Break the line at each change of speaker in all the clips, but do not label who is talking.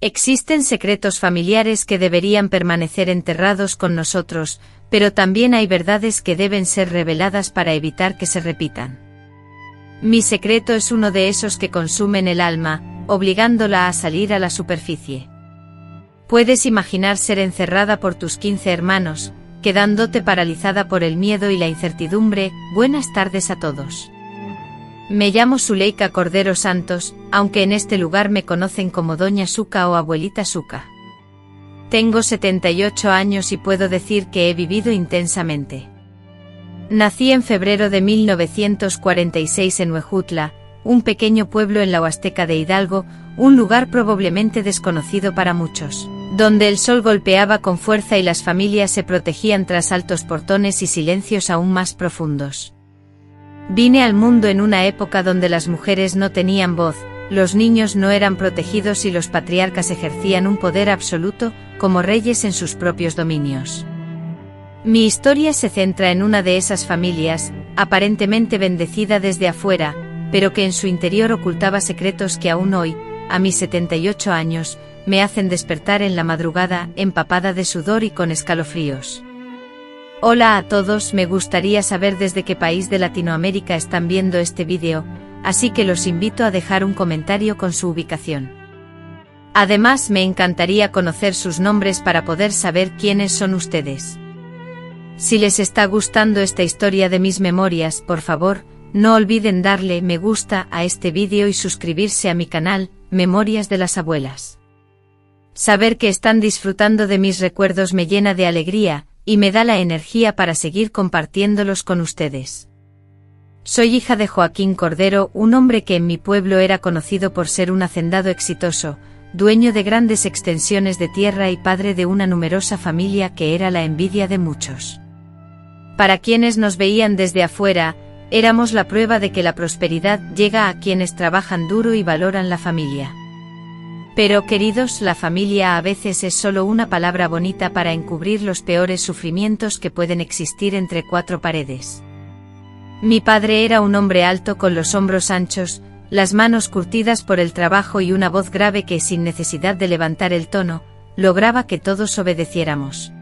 Existen secretos familiares que deberían permanecer enterrados con nosotros, pero también hay verdades que deben ser reveladas para evitar que se repitan. Mi secreto es uno de esos que consumen el alma, obligándola a salir a la superficie. Puedes imaginar ser encerrada por tus 15 hermanos, quedándote paralizada por el miedo y la incertidumbre. Buenas tardes a todos. Me llamo Zuleika Cordero Santos, aunque en este lugar me conocen como Doña Suca o Abuelita Suca. Tengo 78 años y puedo decir que he vivido intensamente. Nací en febrero de 1946 en Huejutla, un pequeño pueblo en la Huasteca de Hidalgo, un lugar probablemente desconocido para muchos, donde el sol golpeaba con fuerza y las familias se protegían tras altos portones y silencios aún más profundos. Vine al mundo en una época donde las mujeres no tenían voz, los niños no eran protegidos y los patriarcas ejercían un poder absoluto, como reyes en sus propios dominios. Mi historia se centra en una de esas familias, aparentemente bendecida desde afuera, pero que en su interior ocultaba secretos que aún hoy, a mis 78 años, me hacen despertar en la madrugada, empapada de sudor y con escalofríos. Hola a todos, me gustaría saber desde qué país de Latinoamérica están viendo este vídeo, así que los invito a dejar un comentario con su ubicación. Además, me encantaría conocer sus nombres para poder saber quiénes son ustedes. Si les está gustando esta historia de mis memorias, por favor, no olviden darle me gusta a este vídeo y suscribirse a mi canal, Memorias de las Abuelas. Saber que están disfrutando de mis recuerdos me llena de alegría, y me da la energía para seguir compartiéndolos con ustedes. Soy hija de Joaquín Cordero, un hombre que en mi pueblo era conocido por ser un hacendado exitoso, dueño de grandes extensiones de tierra y padre de una numerosa familia que era la envidia de muchos. Para quienes nos veían desde afuera, éramos la prueba de que la prosperidad llega a quienes trabajan duro y valoran la familia. Pero queridos, la familia a veces es solo una palabra bonita para encubrir los peores sufrimientos que pueden existir entre cuatro paredes. Mi padre era un hombre alto con los hombros anchos, las manos curtidas por el trabajo y una voz grave que, sin necesidad de levantar el tono, lograba que todos obedeciéramos.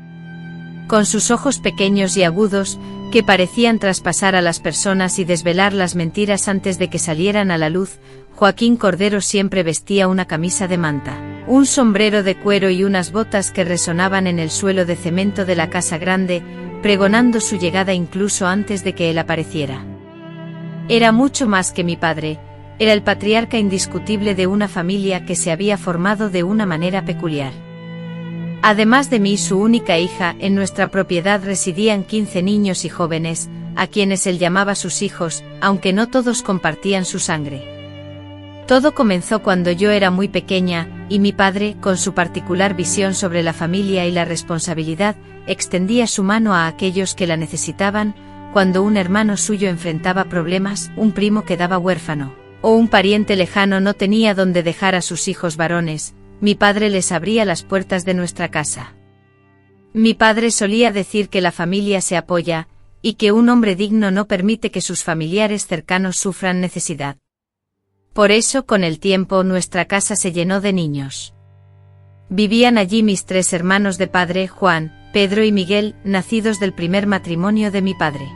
Con sus ojos pequeños y agudos, que parecían traspasar a las personas y desvelar las mentiras antes de que salieran a la luz, Joaquín Cordero siempre vestía una camisa de manta, un sombrero de cuero y unas botas que resonaban en el suelo de cemento de la casa grande, pregonando su llegada incluso antes de que él apareciera. Era mucho más que mi padre, era el patriarca indiscutible de una familia que se había formado de una manera peculiar. Además de mí, su única hija, en nuestra propiedad residían 15 niños y jóvenes, a quienes él llamaba sus hijos, aunque no todos compartían su sangre. Todo comenzó cuando yo era muy pequeña, y mi padre, con su particular visión sobre la familia y la responsabilidad, extendía su mano a aquellos que la necesitaban, cuando un hermano suyo enfrentaba problemas, un primo quedaba huérfano, o un pariente lejano no tenía dónde dejar a sus hijos varones. Mi padre les abría las puertas de nuestra casa. Mi padre solía decir que la familia se apoya, y que un hombre digno no permite que sus familiares cercanos sufran necesidad. Por eso, con el tiempo, nuestra casa se llenó de niños. Vivían allí mis 3 hermanos de padre, Juan, Pedro y Miguel, nacidos del primer matrimonio de mi padre.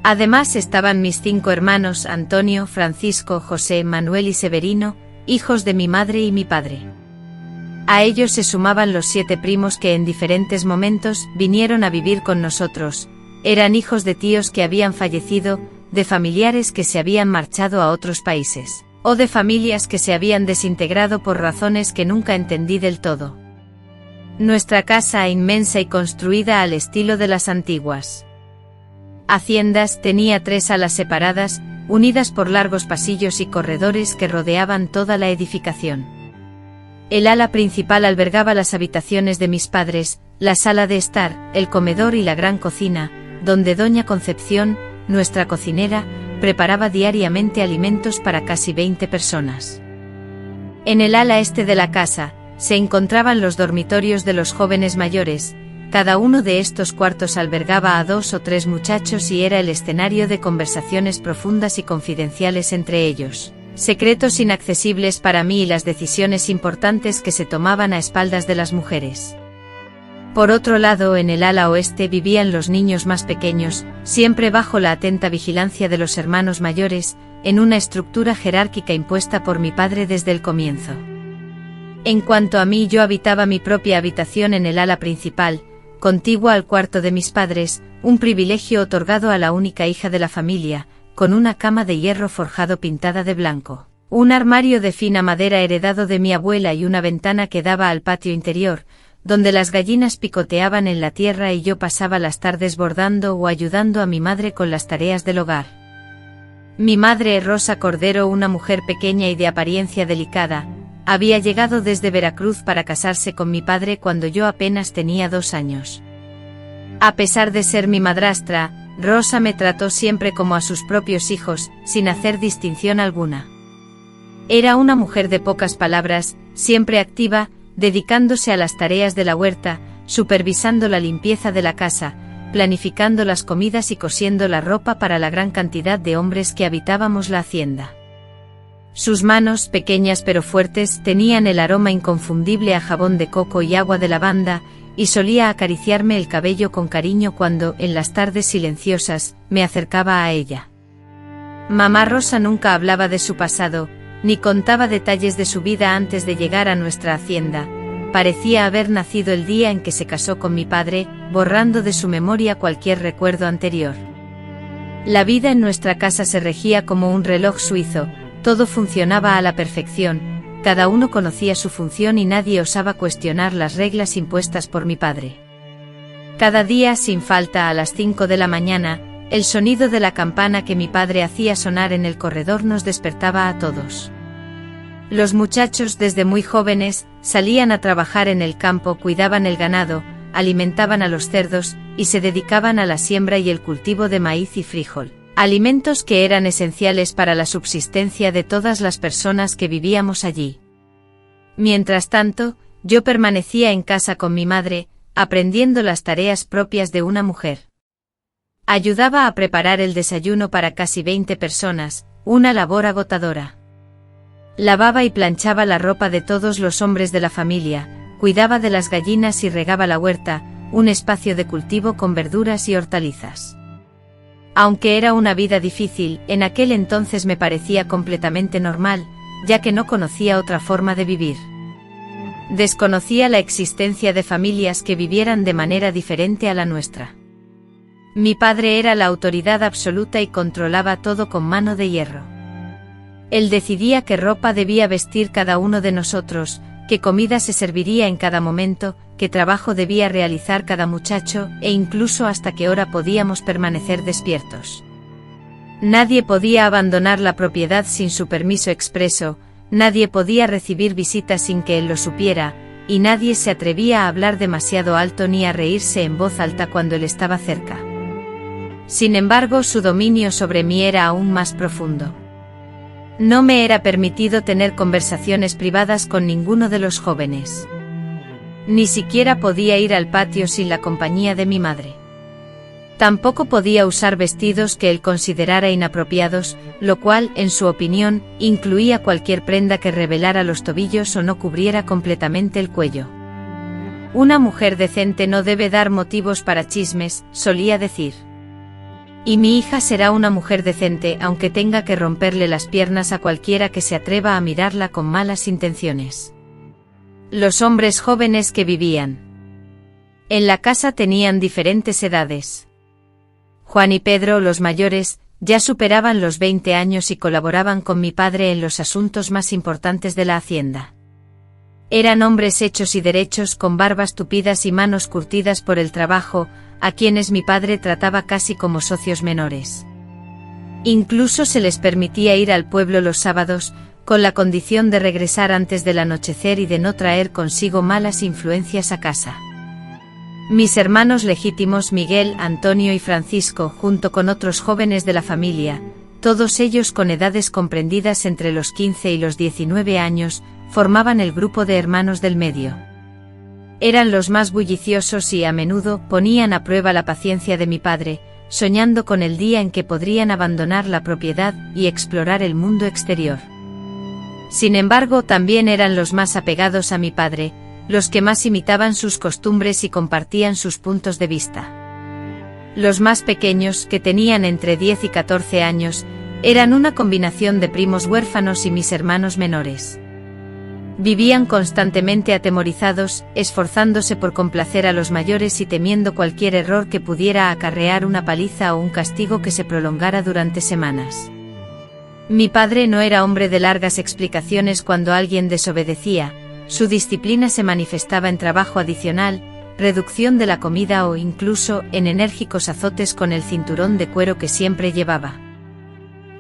Además estaban mis 5 hermanos, Antonio, Francisco, José, Manuel y Severino, hijos de mi madre y mi padre. A ellos se sumaban los 7 primos que en diferentes momentos vinieron a vivir con nosotros. Eran hijos de tíos que habían fallecido, de familiares que se habían marchado a otros países, o de familias que se habían desintegrado por razones que nunca entendí del todo. Nuestra casa, inmensa y construida al estilo de las antiguas haciendas, tenía 3 alas separadas, unidas por largos pasillos y corredores que rodeaban toda la edificación. El ala principal albergaba las habitaciones de mis padres, la sala de estar, el comedor y la gran cocina, donde doña Concepción, nuestra cocinera, preparaba diariamente alimentos para casi 20 personas. En el ala este de la casa, se encontraban los dormitorios de los jóvenes mayores. Cada uno de estos cuartos albergaba a 2 o 3 muchachos y era el escenario de conversaciones profundas y confidenciales entre ellos, secretos inaccesibles para mí y las decisiones importantes que se tomaban a espaldas de las mujeres. Por otro lado, en el ala oeste vivían los niños más pequeños, siempre bajo la atenta vigilancia de los hermanos mayores, en una estructura jerárquica impuesta por mi padre desde el comienzo. En cuanto a mí, yo habitaba mi propia habitación en el ala principal, contigua al cuarto de mis padres, un privilegio otorgado a la única hija de la familia, con una cama de hierro forjado pintada de blanco, un armario de fina madera heredado de mi abuela y una ventana que daba al patio interior, donde las gallinas picoteaban en la tierra y yo pasaba las tardes bordando o ayudando a mi madre con las tareas del hogar. Mi madre, Rosa Cordero, una mujer pequeña y de apariencia delicada, había llegado desde Veracruz para casarse con mi padre cuando yo apenas tenía 2 años. A pesar de ser mi madrastra, Rosa me trató siempre como a sus propios hijos, sin hacer distinción alguna. Era una mujer de pocas palabras, siempre activa, dedicándose a las tareas de la huerta, supervisando la limpieza de la casa, planificando las comidas y cosiendo la ropa para la gran cantidad de hombres que habitábamos la hacienda. Sus manos, pequeñas pero fuertes, tenían el aroma inconfundible a jabón de coco y agua de lavanda, y solía acariciarme el cabello con cariño cuando, en las tardes silenciosas, me acercaba a ella. Mamá Rosa nunca hablaba de su pasado, ni contaba detalles de su vida antes de llegar a nuestra hacienda. Parecía haber nacido el día en que se casó con mi padre, borrando de su memoria cualquier recuerdo anterior. La vida en nuestra casa se regía como un reloj suizo, todo funcionaba a la perfección, cada uno conocía su función y nadie osaba cuestionar las reglas impuestas por mi padre. Cada día, sin falta, a las 5 de la mañana, el sonido de la campana que mi padre hacía sonar en el corredor nos despertaba a todos. Los muchachos, desde muy jóvenes, salían a trabajar en el campo, cuidaban el ganado, alimentaban a los cerdos, y se dedicaban a la siembra y el cultivo de maíz y frijol, alimentos que eran esenciales para la subsistencia de todas las personas que vivíamos allí. Mientras tanto, yo permanecía en casa con mi madre, aprendiendo las tareas propias de una mujer. Ayudaba a preparar el desayuno para casi 20 personas, una labor agotadora. Lavaba y planchaba la ropa de todos los hombres de la familia, cuidaba de las gallinas y regaba la huerta, un espacio de cultivo con verduras y hortalizas. Aunque era una vida difícil, en aquel entonces me parecía completamente normal, ya que no conocía otra forma de vivir. Desconocía la existencia de familias que vivieran de manera diferente a la nuestra. Mi padre era la autoridad absoluta y controlaba todo con mano de hierro. Él decidía qué ropa debía vestir cada uno de nosotros, qué comida se serviría en cada momento, qué trabajo debía realizar cada muchacho, e incluso hasta qué hora podíamos permanecer despiertos. Nadie podía abandonar la propiedad sin su permiso expreso, nadie podía recibir visitas sin que él lo supiera, y nadie se atrevía a hablar demasiado alto ni a reírse en voz alta cuando él estaba cerca. Sin embargo, su dominio sobre mí era aún más profundo. No me era permitido tener conversaciones privadas con ninguno de los jóvenes. Ni siquiera podía ir al patio sin la compañía de mi madre. Tampoco podía usar vestidos que él considerara inapropiados, lo cual, en su opinión, incluía cualquier prenda que revelara los tobillos o no cubriera completamente el cuello. Una mujer decente no debe dar motivos para chismes, solía decir. Y mi hija será una mujer decente aunque tenga que romperle las piernas a cualquiera que se atreva a mirarla con malas intenciones. Los hombres jóvenes que vivían en la casa tenían diferentes edades. Juan y Pedro, los mayores, ya superaban los 20 años y colaboraban con mi padre en los asuntos más importantes de la hacienda. Eran hombres hechos y derechos con barbas tupidas y manos curtidas por el trabajo, a quienes mi padre trataba casi como socios menores. Incluso se les permitía ir al pueblo los sábados, con la condición de regresar antes del anochecer y de no traer consigo malas influencias a casa. Mis hermanos legítimos Miguel, Antonio y Francisco, junto con otros jóvenes de la familia, todos ellos con edades comprendidas entre los 15 y los 19 años, formaban el grupo de hermanos del medio. Eran los más bulliciosos y a menudo ponían a prueba la paciencia de mi padre, soñando con el día en que podrían abandonar la propiedad y explorar el mundo exterior. Sin embargo, también eran los más apegados a mi padre, los que más imitaban sus costumbres y compartían sus puntos de vista. Los más pequeños, que tenían entre 10 y 14 años, eran una combinación de primos huérfanos y mis hermanos menores. Vivían constantemente atemorizados, esforzándose por complacer a los mayores y temiendo cualquier error que pudiera acarrear una paliza o un castigo que se prolongara durante semanas. Mi padre no era hombre de largas explicaciones cuando alguien desobedecía, su disciplina se manifestaba en trabajo adicional, reducción de la comida o incluso en enérgicos azotes con el cinturón de cuero que siempre llevaba.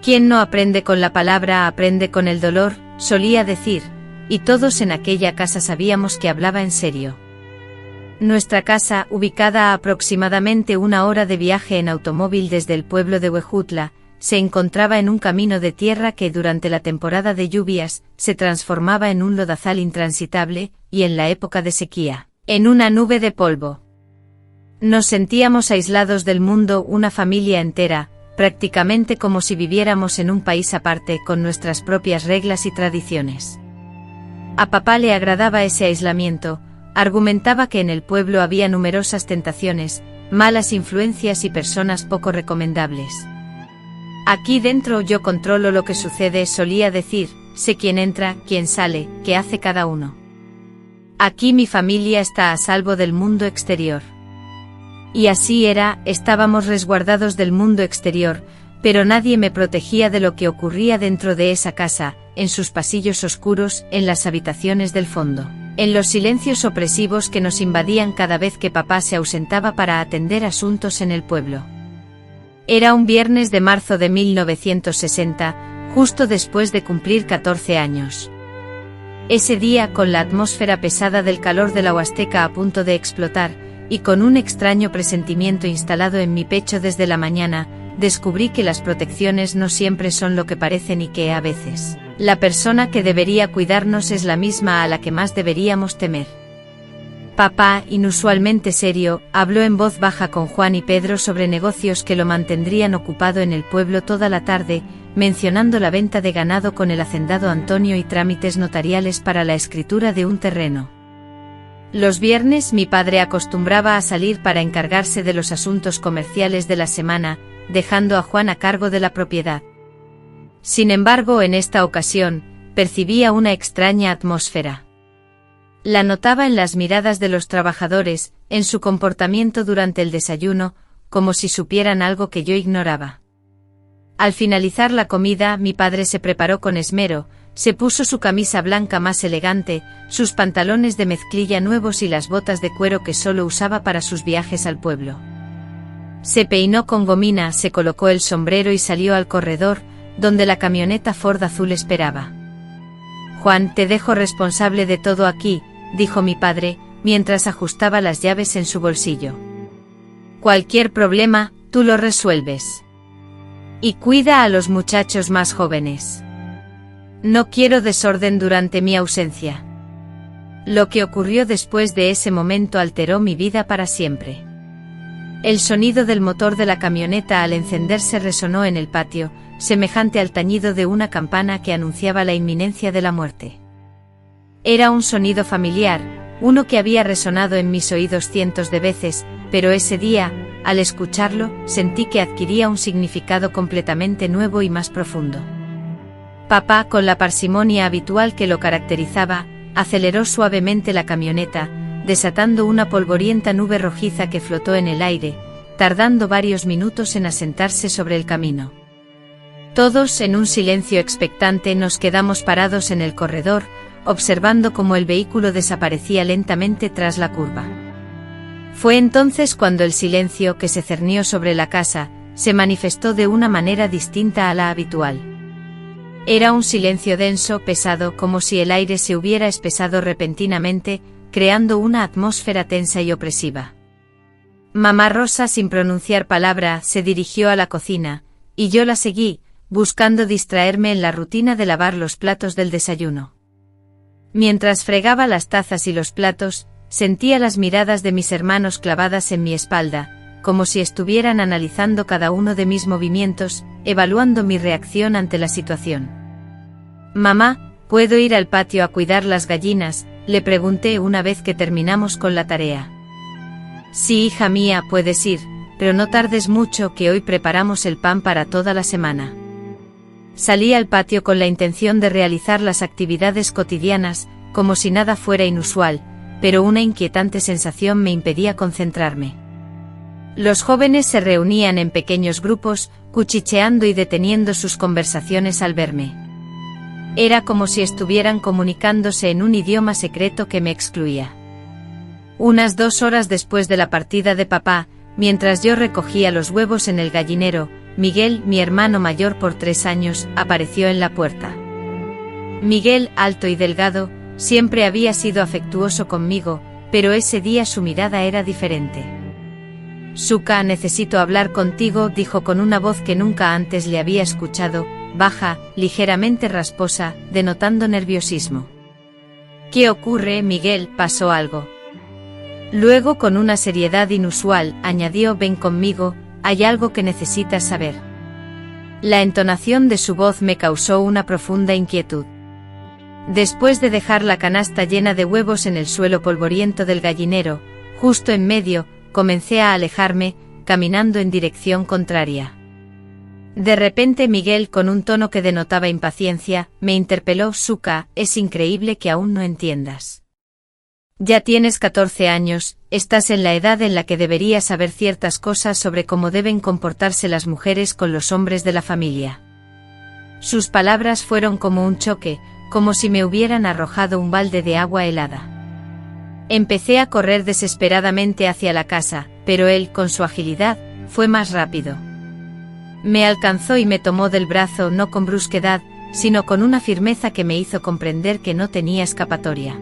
Quien no aprende con la palabra aprende con el dolor, solía decir, y todos en aquella casa sabíamos que hablaba en serio. Nuestra casa, ubicada a aproximadamente 1 hora de viaje en automóvil desde el pueblo de Huejutla, se encontraba en un camino de tierra que durante la temporada de lluvias se transformaba en un lodazal intransitable, y en la época de sequía, en una nube de polvo. Nos sentíamos aislados del mundo, una familia entera, prácticamente como si viviéramos en un país aparte con nuestras propias reglas y tradiciones. A papá le agradaba ese aislamiento, argumentaba que en el pueblo había numerosas tentaciones, malas influencias y personas poco recomendables. Aquí dentro yo controlo lo que sucede, solía decir, sé quién entra, quién sale, qué hace cada uno. Aquí mi familia está a salvo del mundo exterior. Y así era, estábamos resguardados del mundo exterior, pero nadie me protegía de lo que ocurría dentro de esa casa, en sus pasillos oscuros, en las habitaciones del fondo, en los silencios opresivos que nos invadían cada vez que papá se ausentaba para atender asuntos en el pueblo. Era un viernes de marzo de 1960, justo después de cumplir 14 años. Ese día, con la atmósfera pesada del calor de la Huasteca a punto de explotar, y con un extraño presentimiento instalado en mi pecho desde la mañana, descubrí que las protecciones no siempre son lo que parecen y que, a veces, la persona que debería cuidarnos es la misma a la que más deberíamos temer. Papá, inusualmente serio, habló en voz baja con Juan y Pedro sobre negocios que lo mantendrían ocupado en el pueblo toda la tarde, mencionando la venta de ganado con el hacendado Antonio y trámites notariales para la escritura de un terreno. Los viernes mi padre acostumbraba a salir para encargarse de los asuntos comerciales de la semana, dejando a Juan a cargo de la propiedad. Sin embargo, en esta ocasión, percibía una extraña atmósfera. La notaba en las miradas de los trabajadores, en su comportamiento durante el desayuno, como si supieran algo que yo ignoraba. Al finalizar la comida, mi padre se preparó con esmero, se puso su camisa blanca más elegante, sus pantalones de mezclilla nuevos y las botas de cuero que solo usaba para sus viajes al pueblo. Se peinó con gomina, se colocó el sombrero y salió al corredor, donde la camioneta Ford azul esperaba. «Juan, te dejo responsable de todo aquí», dijo mi padre, mientras ajustaba las llaves en su bolsillo. «Cualquier problema, tú lo resuelves. Y cuida a los muchachos más jóvenes. No quiero desorden durante mi ausencia». Lo que ocurrió después de ese momento alteró mi vida para siempre. El sonido del motor de la camioneta al encenderse resonó en el patio, semejante al tañido de una campana que anunciaba la inminencia de la muerte. Era un sonido familiar, uno que había resonado en mis oídos cientos de veces, pero ese día, al escucharlo, sentí que adquiría un significado completamente nuevo y más profundo. Papá, con la parsimonia habitual que lo caracterizaba, aceleró suavemente la camioneta, desatando una polvorienta nube rojiza que flotó en el aire, tardando varios minutos en asentarse sobre el camino. Todos, en un silencio expectante, nos quedamos parados en el corredor, observando cómo el vehículo desaparecía lentamente tras la curva. Fue entonces cuando el silencio que se cernió sobre la casa, se manifestó de una manera distinta a la habitual. Era un silencio denso, pesado, como si el aire se hubiera espesado repentinamente, creando una atmósfera tensa y opresiva. Mamá Rosa, sin pronunciar palabra, se dirigió a la cocina, y yo la seguí, buscando distraerme en la rutina de lavar los platos del desayuno. Mientras fregaba las tazas y los platos, sentía las miradas de mis hermanos clavadas en mi espalda, como si estuvieran analizando cada uno de mis movimientos, evaluando mi reacción ante la situación. «Mamá», ¿Puedo ir al patio a cuidar las gallinas?, le pregunté una vez que terminamos con la tarea. Sí, hija mía, puedes ir, pero no tardes mucho, que hoy preparamos el pan para toda la semana. Salí al patio con la intención de realizar las actividades cotidianas, como si nada fuera inusual, pero una inquietante sensación me impedía concentrarme. Los jóvenes se reunían en pequeños grupos, cuchicheando y deteniendo sus conversaciones al verme. Era como si estuvieran comunicándose en un idioma secreto que me excluía. Unas 2 horas después de la partida de papá, mientras yo recogía los huevos en el gallinero, Miguel, mi hermano mayor por 3 años, apareció en la puerta. Miguel, alto y delgado, siempre había sido afectuoso conmigo, pero ese día su mirada era diferente. Suka, necesito hablar contigo, dijo con una voz que nunca antes le había escuchado, baja, ligeramente rasposa, denotando nerviosismo. ¿Qué ocurre, Miguel? ¿Pasó algo? Luego, con una seriedad inusual, añadió, ven conmigo, hay algo que necesitas saber. La entonación de su voz me causó una profunda inquietud. Después de dejar la canasta llena de huevos en el suelo polvoriento del gallinero, justo en medio, comencé a alejarme, caminando en dirección contraria. De repente Miguel, con un tono que denotaba impaciencia, me interpeló, Suka, es increíble que aún no entiendas. Ya tienes 14 años, estás en la edad en la que deberías saber ciertas cosas sobre cómo deben comportarse las mujeres con los hombres de la familia. Sus palabras fueron como un choque, como si me hubieran arrojado un balde de agua helada. Empecé a correr desesperadamente hacia la casa, pero él, con su agilidad, fue más rápido. Me alcanzó y me tomó del brazo, no con brusquedad, sino con una firmeza que me hizo comprender que no tenía escapatoria.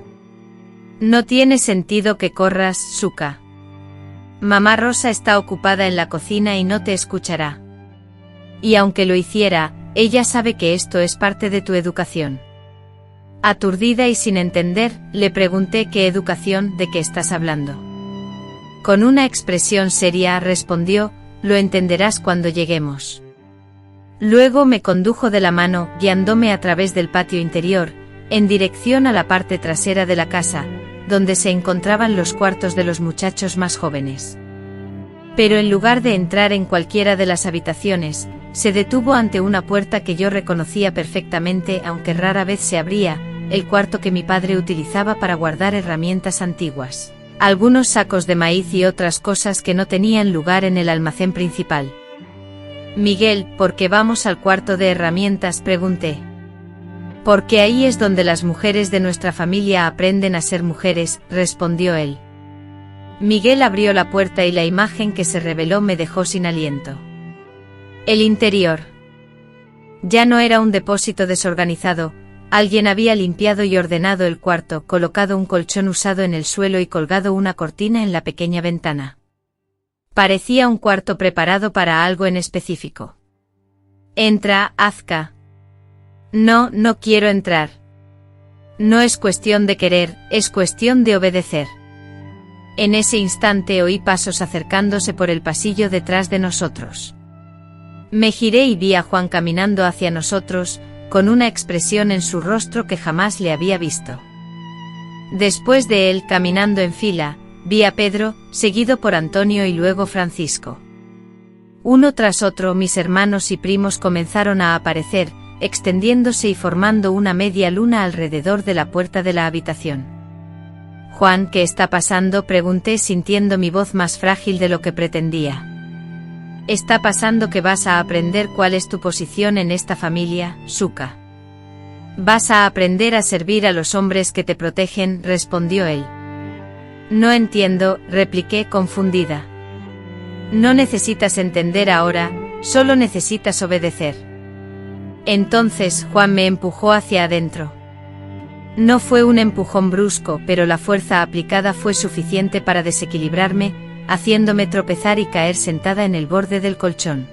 No tiene sentido que corras, Suka. Mamá Rosa está ocupada en la cocina y no te escuchará. Y aunque lo hiciera, ella sabe que esto es parte de tu educación. Aturdida y sin entender, le pregunté, ¿qué educación? ¿De qué estás hablando? Con una expresión seria respondió, lo entenderás cuando lleguemos. Luego me condujo de la mano, guiándome a través del patio interior, en dirección a la parte trasera de la casa, donde se encontraban los cuartos de los muchachos más jóvenes. Pero en lugar de entrar en cualquiera de las habitaciones, se detuvo ante una puerta que yo reconocía perfectamente, aunque rara vez se abría, el cuarto que mi padre utilizaba para guardar herramientas antiguas, algunos sacos de maíz y otras cosas que no tenían lugar en el almacén principal. Miguel, ¿por qué vamos al cuarto de herramientas?, pregunté. Porque ahí es donde las mujeres de nuestra familia aprenden a ser mujeres, respondió él. Miguel abrió la puerta y la imagen que se reveló me dejó sin aliento. El interior. Ya no era un depósito desorganizado, alguien había limpiado y ordenado el cuarto, colocado un colchón usado en el suelo y colgado una cortina en la pequeña ventana. Parecía un cuarto preparado para algo en específico. Entra, Azka. No, no quiero entrar. No es cuestión de querer, es cuestión de obedecer. En ese instante oí pasos acercándose por el pasillo detrás de nosotros. Me giré y vi a Juan caminando hacia nosotros, con una expresión en su rostro que jamás le había visto. Después de él, caminando en fila, vi a Pedro, seguido por Antonio y luego Francisco. Uno tras otro mis hermanos y primos comenzaron a aparecer, extendiéndose y formando una media luna alrededor de la puerta de la habitación. Juan, ¿qué está pasando?, pregunté sintiendo mi voz más frágil de lo que pretendía. Está pasando que vas a aprender cuál es tu posición en esta familia, Suka. Vas a aprender a servir a los hombres que te protegen, respondió él. No entiendo, repliqué confundida. No necesitas entender ahora, solo necesitas obedecer. Entonces Juan me empujó hacia adentro. No fue un empujón brusco, pero la fuerza aplicada fue suficiente para desequilibrarme, haciéndome tropezar y caer sentada en el borde del colchón.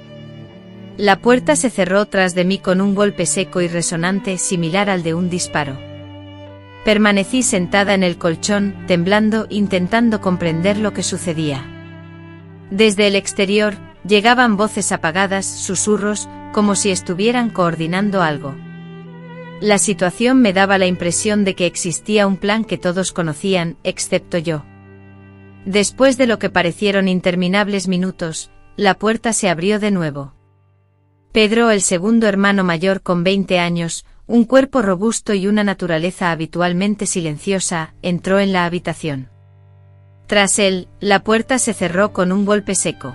La puerta se cerró tras de mí con un golpe seco y resonante similar al de un disparo. Permanecí sentada en el colchón, temblando, intentando comprender lo que sucedía. Desde el exterior, llegaban voces apagadas, susurros, como si estuvieran coordinando algo. La situación me daba la impresión de que existía un plan que todos conocían, excepto yo. Después de lo que parecieron interminables minutos, la puerta se abrió de nuevo. Pedro, el segundo hermano mayor con 20 años, un cuerpo robusto y una naturaleza habitualmente silenciosa, entró en la habitación. Tras él, la puerta se cerró con un golpe seco.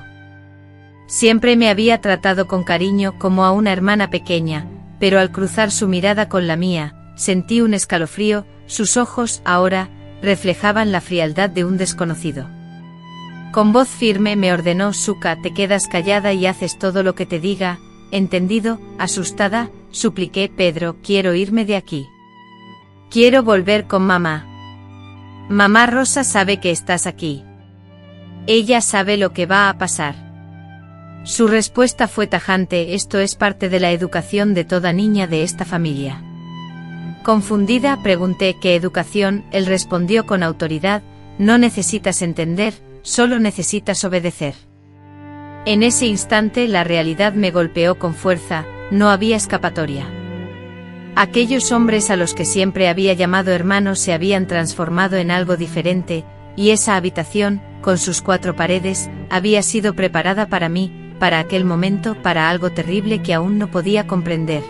Siempre me había tratado con cariño como a una hermana pequeña, pero al cruzar su mirada con la mía, sentí un escalofrío. Sus ojos, ahora, reflejaban la frialdad de un desconocido. Con voz firme me ordenó: Suka, te quedas callada y haces todo lo que te diga, ¿entendido? Asustada, supliqué: Pedro, quiero irme de aquí. Quiero volver con mamá. Mamá Rosa sabe que estás aquí. Ella sabe lo que va a pasar. Su respuesta fue tajante: esto es parte de la educación de toda niña de esta familia. Confundida, pregunté: ¿qué educación? Él respondió con autoridad: no necesitas entender, solo necesitas obedecer. En ese instante la realidad me golpeó con fuerza, no había escapatoria. Aquellos hombres a los que siempre había llamado hermanos se habían transformado en algo diferente, y esa habitación, con sus 4 paredes, había sido preparada para mí, para aquel momento, para algo terrible que aún no podía comprender.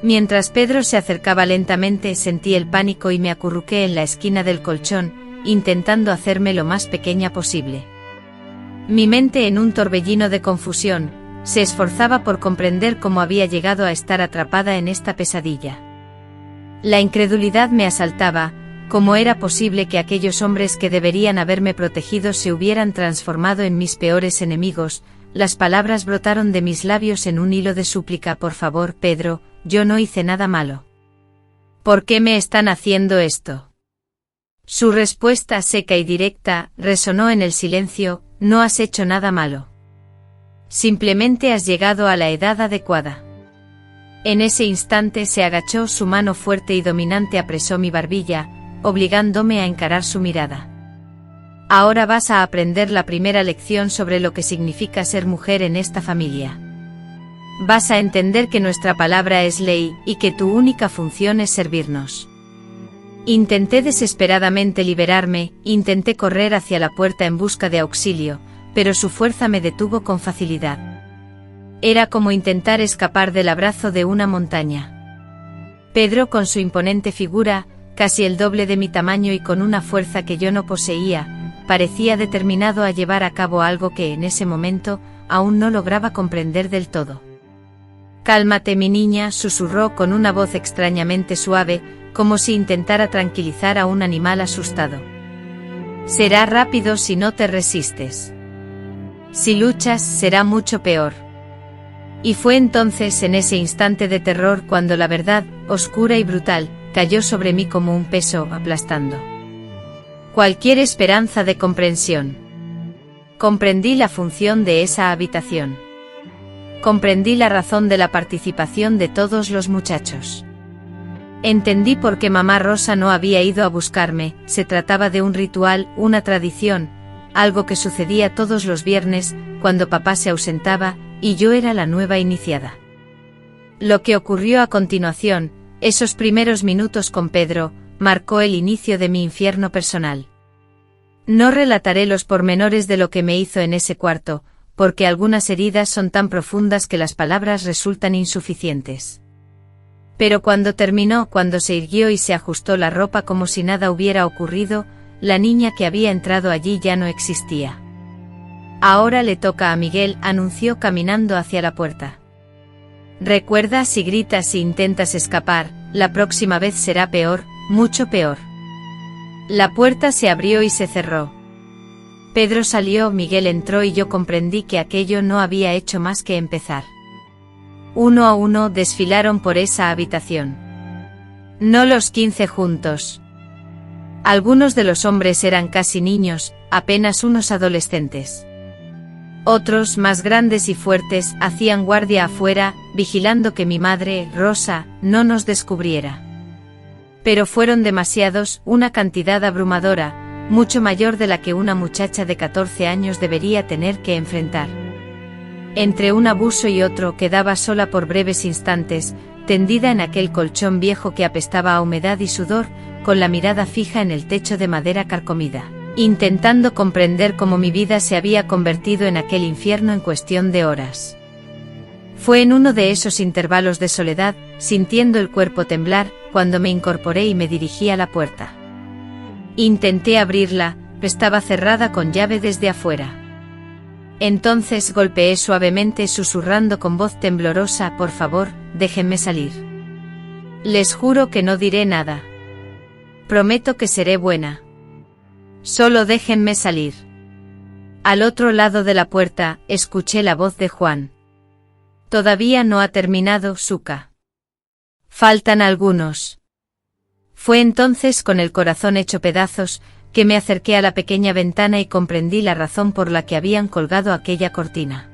Mientras Pedro se acercaba lentamente, sentí el pánico y me acurruqué en la esquina del colchón, intentando hacerme lo más pequeña posible. Mi mente, en un torbellino de confusión, se esforzaba por comprender cómo había llegado a estar atrapada en esta pesadilla. La incredulidad me asaltaba: ¿cómo era posible que aquellos hombres que deberían haberme protegido se hubieran transformado en mis peores enemigos? Las palabras brotaron de mis labios en un hilo de súplica: por favor, Pedro, yo no hice nada malo. ¿Por qué me están haciendo esto? Su respuesta seca y directa resonó en el silencio: no has hecho nada malo. Simplemente has llegado a la edad adecuada. En ese instante se agachó, su mano fuerte y dominante apresó mi barbilla, obligándome a encarar su mirada. Ahora vas a aprender la primera lección sobre lo que significa ser mujer en esta familia. Vas a entender que nuestra palabra es ley, y que tu única función es servirnos. Intenté desesperadamente liberarme, intenté correr hacia la puerta en busca de auxilio, pero su fuerza me detuvo con facilidad. Era como intentar escapar del abrazo de una montaña. Pedro, con su imponente figura, casi el doble de mi tamaño y con una fuerza que yo no poseía, parecía determinado a llevar a cabo algo que en ese momento aún no lograba comprender del todo. Cálmate, mi niña, susurró con una voz extrañamente suave, como si intentara tranquilizar a un animal asustado. Será rápido si no te resistes. Si luchas, será mucho peor. Y fue entonces, en ese instante de terror, cuando la verdad, oscura y brutal, cayó sobre mí como un peso, aplastando cualquier esperanza de comprensión. Comprendí la función de esa habitación. Comprendí la razón de la participación de todos los muchachos. Entendí por qué mamá Rosa no había ido a buscarme. Se trataba de un ritual, una tradición, algo que sucedía todos los viernes, cuando papá se ausentaba, y yo era la nueva iniciada. Lo que ocurrió a continuación, esos primeros minutos con Pedro, marcó el inicio de mi infierno personal. No relataré los pormenores de lo que me hizo en ese cuarto, porque algunas heridas son tan profundas que las palabras resultan insuficientes. Pero cuando terminó, cuando se irguió y se ajustó la ropa como si nada hubiera ocurrido, la niña que había entrado allí ya no existía. Ahora le toca a Miguel, anunció caminando hacia la puerta. Recuerda, si gritas e intentas escapar, la próxima vez será peor, mucho peor. La puerta se abrió y se cerró. Pedro salió, Miguel entró y yo comprendí que aquello no había hecho más que empezar. Uno a uno desfilaron por esa habitación. No los 15 juntos. Algunos de los hombres eran casi niños, apenas unos adolescentes. Otros, más grandes y fuertes, hacían guardia afuera, vigilando que mi madre, Rosa, no nos descubriera. Pero fueron demasiados, una cantidad abrumadora, mucho mayor de la que una muchacha de 14 años debería tener que enfrentar. Entre un abuso y otro quedaba sola por breves instantes, tendida en aquel colchón viejo que apestaba a humedad y sudor, con la mirada fija en el techo de madera carcomida, intentando comprender cómo mi vida se había convertido en aquel infierno en cuestión de horas. Fue en uno de esos intervalos de soledad, sintiendo el cuerpo temblar, cuando me incorporé y me dirigí a la puerta. Intenté abrirla, pero estaba cerrada con llave desde afuera. Entonces golpeé suavemente susurrando con voz temblorosa: por favor, déjenme salir. Les juro que no diré nada. Prometo que seré buena. Solo déjenme salir. Al otro lado de la puerta, escuché la voz de Juan. Todavía no ha terminado, Suka. Faltan algunos. Fue entonces, con el corazón hecho pedazos, que me acerqué a la pequeña ventana y comprendí la razón por la que habían colgado aquella cortina.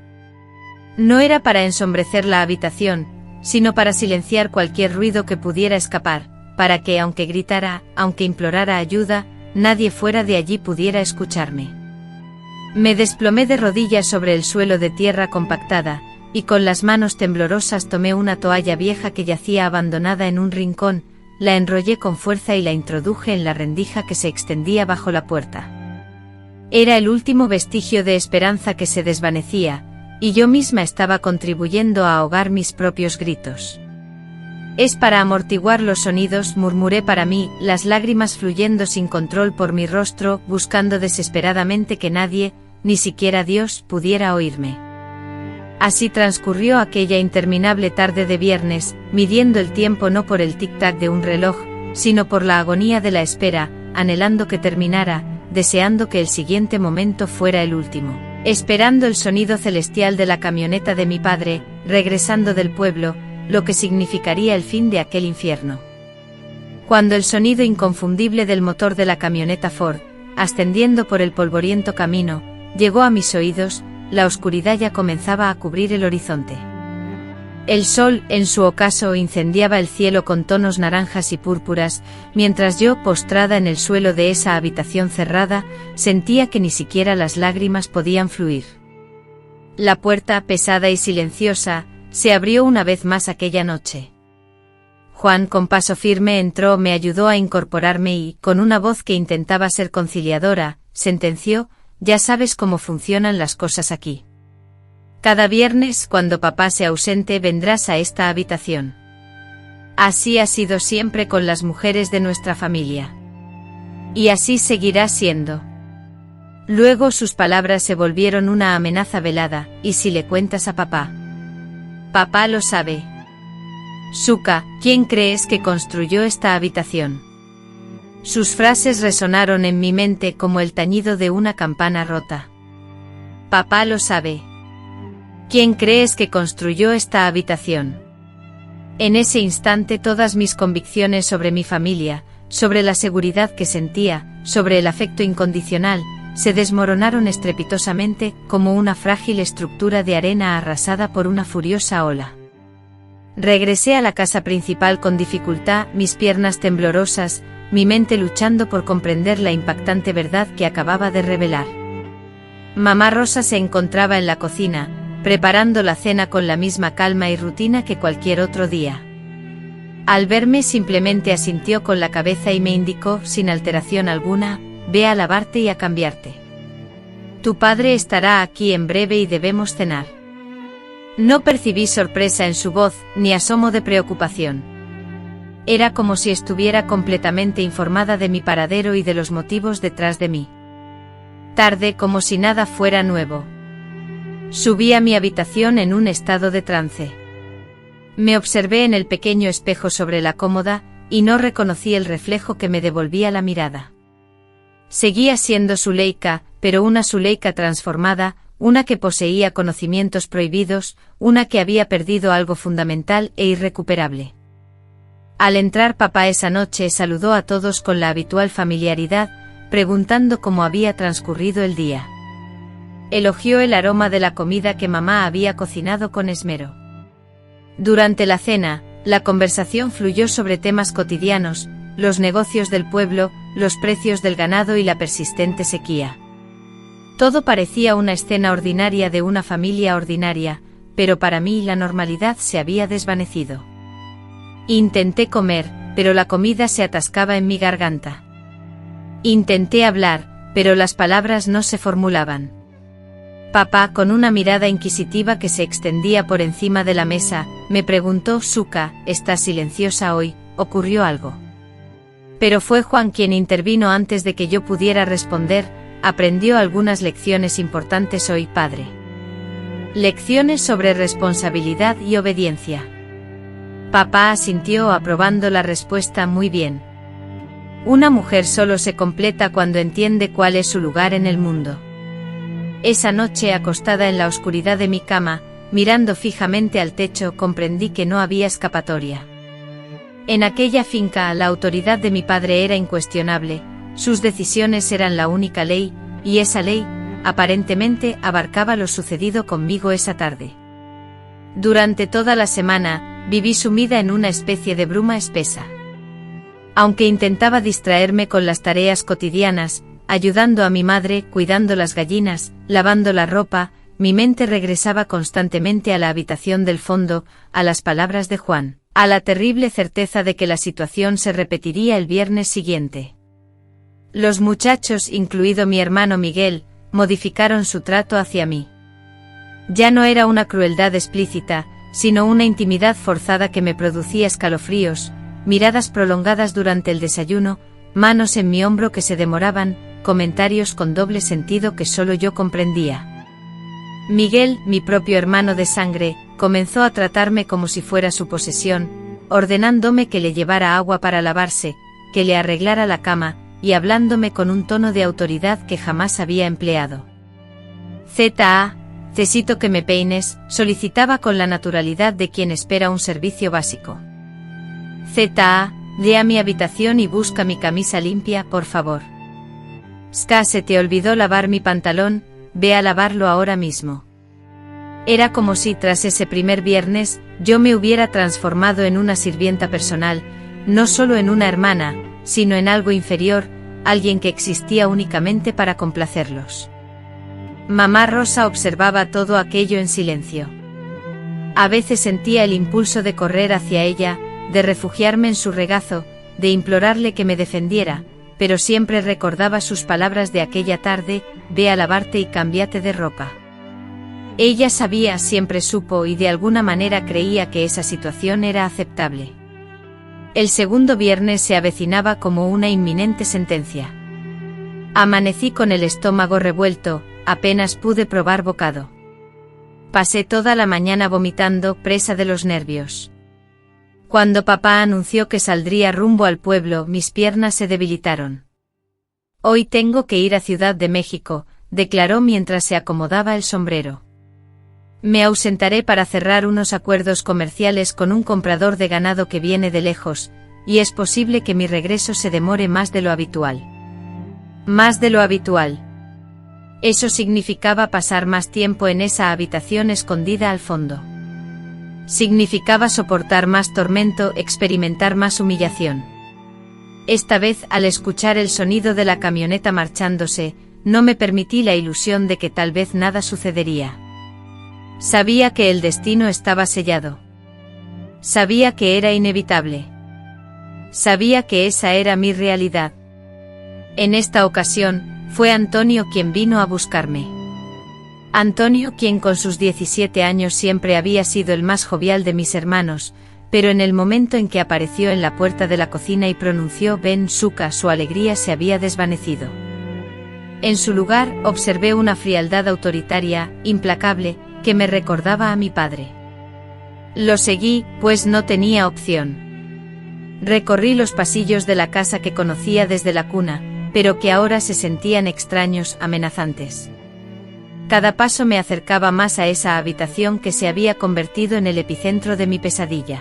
No era para ensombrecer la habitación, sino para silenciar cualquier ruido que pudiera escapar, para que, aunque gritara, aunque implorara ayuda, nadie fuera de allí pudiera escucharme. Me desplomé de rodillas sobre el suelo de tierra compactada, y con las manos temblorosas tomé una toalla vieja que yacía abandonada en un rincón, la enrollé con fuerza y la introduje en la rendija que se extendía bajo la puerta. Era el último vestigio de esperanza que se desvanecía, y yo misma estaba contribuyendo a ahogar mis propios gritos. Es para amortiguar los sonidos, murmuré para mí, las lágrimas fluyendo sin control por mi rostro, buscando desesperadamente que nadie, ni siquiera Dios, pudiera oírme. Así transcurrió aquella interminable tarde de viernes, midiendo el tiempo no por el tic-tac de un reloj, sino por la agonía de la espera, anhelando que terminara, deseando que el siguiente momento fuera el último, esperando el sonido celestial de la camioneta de mi padre, regresando del pueblo, lo que significaría el fin de aquel infierno. Cuando el sonido inconfundible del motor de la camioneta Ford, ascendiendo por el polvoriento camino, llegó a mis oídos, la oscuridad ya comenzaba a cubrir el horizonte. El sol, en su ocaso, incendiaba el cielo con tonos naranjas y púrpuras, mientras yo, postrada en el suelo de esa habitación cerrada, sentía que ni siquiera las lágrimas podían fluir. La puerta, pesada y silenciosa, se abrió una vez más aquella noche. Juan, con paso firme, entró, me ayudó a incorporarme y, con una voz que intentaba ser conciliadora, sentenció: ya sabes cómo funcionan las cosas aquí. Cada viernes, cuando papá se ausente, vendrás a esta habitación. Así ha sido siempre con las mujeres de nuestra familia. Y así seguirá siendo. Luego sus palabras se volvieron una amenaza velada: ¿y si le cuentas a papá? Papá lo sabe. Suka, ¿quién crees que construyó esta habitación? Sus frases resonaron en mi mente como el tañido de una campana rota. Papá lo sabe. ¿Quién crees que construyó esta habitación? En ese instante todas mis convicciones sobre mi familia, sobre la seguridad que sentía, sobre el afecto incondicional, se desmoronaron estrepitosamente como una frágil estructura de arena arrasada por una furiosa ola. Regresé a la casa principal con dificultad, mis piernas temblorosas, mi mente luchando por comprender la impactante verdad que acababa de revelar. Mamá Rosa se encontraba en la cocina, preparando la cena con la misma calma y rutina que cualquier otro día. Al verme simplemente asintió con la cabeza y me indicó, sin alteración alguna: ve a lavarte y a cambiarte. Tu padre estará aquí en breve y debemos cenar. No percibí sorpresa en su voz, ni asomo de preocupación. Era como si estuviera completamente informada de mi paradero y de los motivos detrás de mí. Tardé como si nada fuera nuevo. Subí a mi habitación en un estado de trance. Me observé en el pequeño espejo sobre la cómoda, y no reconocí el reflejo que me devolvía la mirada. Seguía siendo Zuleika, pero una Zuleika transformada, una que poseía conocimientos prohibidos, una que había perdido algo fundamental e irrecuperable. Al entrar papá esa noche saludó a todos con la habitual familiaridad, preguntando cómo había transcurrido el día. Elogió el aroma de la comida que mamá había cocinado con esmero. Durante la cena, la conversación fluyó sobre temas cotidianos, los negocios del pueblo, los precios del ganado y la persistente sequía. Todo parecía una escena ordinaria de una familia ordinaria, pero para mí la normalidad se había desvanecido. Intenté comer, pero la comida se atascaba en mi garganta. Intenté hablar, pero las palabras no se formulaban. Papá, con una mirada inquisitiva que se extendía por encima de la mesa, me preguntó: Suka, ¿estás silenciosa hoy? ¿Ocurrió algo? Pero fue Juan quien intervino antes de que yo pudiera responder. Aprendió algunas lecciones importantes hoy, padre. Lecciones sobre responsabilidad y obediencia. Papá asintió, aprobando la respuesta. Muy bien. Una mujer solo se completa cuando entiende cuál es su lugar en el mundo. Esa noche, acostada en la oscuridad de mi cama, mirando fijamente al techo, comprendí que no había escapatoria. En aquella finca, la autoridad de mi padre era incuestionable, sus decisiones eran la única ley, y esa ley, aparentemente, abarcaba lo sucedido conmigo esa tarde. Durante toda la semana, viví sumida en una especie de bruma espesa. Aunque intentaba distraerme con las tareas cotidianas, ayudando a mi madre, cuidando las gallinas, lavando la ropa, mi mente regresaba constantemente a la habitación del fondo, a las palabras de Juan, a la terrible certeza de que la situación se repetiría el viernes siguiente. Los muchachos, incluido mi hermano Miguel, modificaron su trato hacia mí. Ya no era una crueldad explícita, sino una intimidad forzada que me producía escalofríos, miradas prolongadas durante el desayuno, manos en mi hombro que se demoraban, comentarios con doble sentido que solo yo comprendía. Miguel, mi propio hermano de sangre, comenzó a tratarme como si fuera su posesión, ordenándome que le llevara agua para lavarse, que le arreglara la cama, y hablándome con un tono de autoridad que jamás había empleado. Necesito que me peines, solicitaba con la naturalidad de quien espera un servicio básico. Ve a mi habitación y busca mi camisa limpia, por favor. Se te olvidó lavar mi pantalón, ve a lavarlo ahora mismo. Era como si tras ese primer viernes, yo me hubiera transformado en una sirvienta personal, no solo en una hermana, sino en algo inferior, alguien que existía únicamente para complacerlos. Mamá Rosa observaba todo aquello en silencio. A veces sentía el impulso de correr hacia ella, de refugiarme en su regazo, de implorarle que me defendiera, pero siempre recordaba sus palabras de aquella tarde: ve a lavarte y cámbiate de ropa. Ella sabía, siempre supo y de alguna manera creía que esa situación era aceptable. El segundo viernes se avecinaba como una inminente sentencia. Amanecí con el estómago revuelto, apenas pude probar bocado. Pasé toda la mañana vomitando, presa de los nervios. Cuando papá anunció que saldría rumbo al pueblo, mis piernas se debilitaron. Hoy tengo que ir a Ciudad de México, declaró mientras se acomodaba el sombrero. Me ausentaré para cerrar unos acuerdos comerciales con un comprador de ganado que viene de lejos, y es posible que mi regreso se demore más de lo habitual. Más de lo habitual. Eso significaba pasar más tiempo en esa habitación escondida al fondo. Significaba soportar más tormento, experimentar más humillación. Esta vez, al escuchar el sonido de la camioneta marchándose, no me permití la ilusión de que tal vez nada sucedería. Sabía que el destino estaba sellado. Sabía que era inevitable. Sabía que esa era mi realidad. En esta ocasión, fue Antonio quien vino a buscarme. Antonio, quien con sus 17 años siempre había sido el más jovial de mis hermanos, pero en el momento en que apareció en la puerta de la cocina y pronunció Ben Suka, su alegría se había desvanecido. En su lugar, observé una frialdad autoritaria, implacable, que me recordaba a mi padre. Lo seguí, pues no tenía opción. Recorrí los pasillos de la casa que conocía desde la cuna, pero que ahora se sentían extraños, amenazantes. Cada paso me acercaba más a esa habitación que se había convertido en el epicentro de mi pesadilla.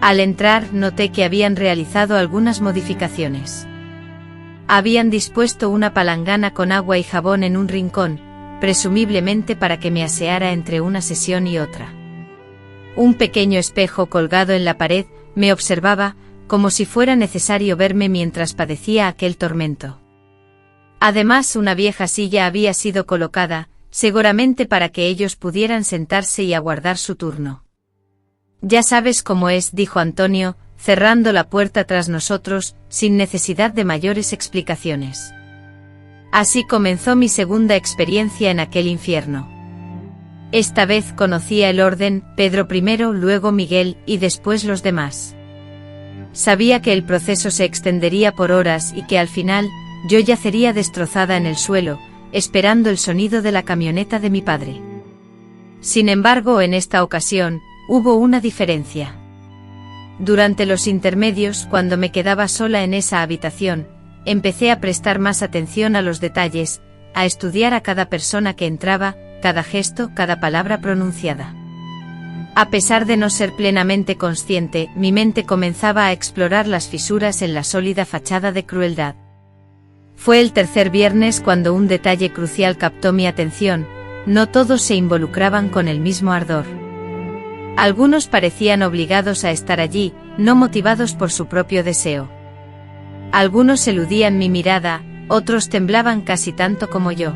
Al entrar, noté que habían realizado algunas modificaciones. Habían dispuesto una palangana con agua y jabón en un rincón, presumiblemente para que me aseara entre una sesión y otra. Un pequeño espejo colgado en la pared me observaba, como si fuera necesario verme mientras padecía aquel tormento. Además, una vieja silla había sido colocada, seguramente para que ellos pudieran sentarse y aguardar su turno. Ya sabes cómo es, dijo Antonio, cerrando la puerta tras nosotros, sin necesidad de mayores explicaciones. Así comenzó mi segunda experiencia en aquel infierno. Esta vez conocía el orden, Pedro primero, luego Miguel, y después los demás. Sabía que el proceso se extendería por horas y que al final, yo yacería destrozada en el suelo, esperando el sonido de la camioneta de mi padre. Sin embargo, en esta ocasión, hubo una diferencia. Durante los intermedios, cuando me quedaba sola en esa habitación, empecé a prestar más atención a los detalles, a estudiar a cada persona que entraba, cada gesto, cada palabra pronunciada. A pesar de no ser plenamente consciente, mi mente comenzaba a explorar las fisuras en la sólida fachada de crueldad. Fue el tercer viernes cuando un detalle crucial captó mi atención: no todos se involucraban con el mismo ardor. Algunos parecían obligados a estar allí, no motivados por su propio deseo. Algunos eludían mi mirada, otros temblaban casi tanto como yo.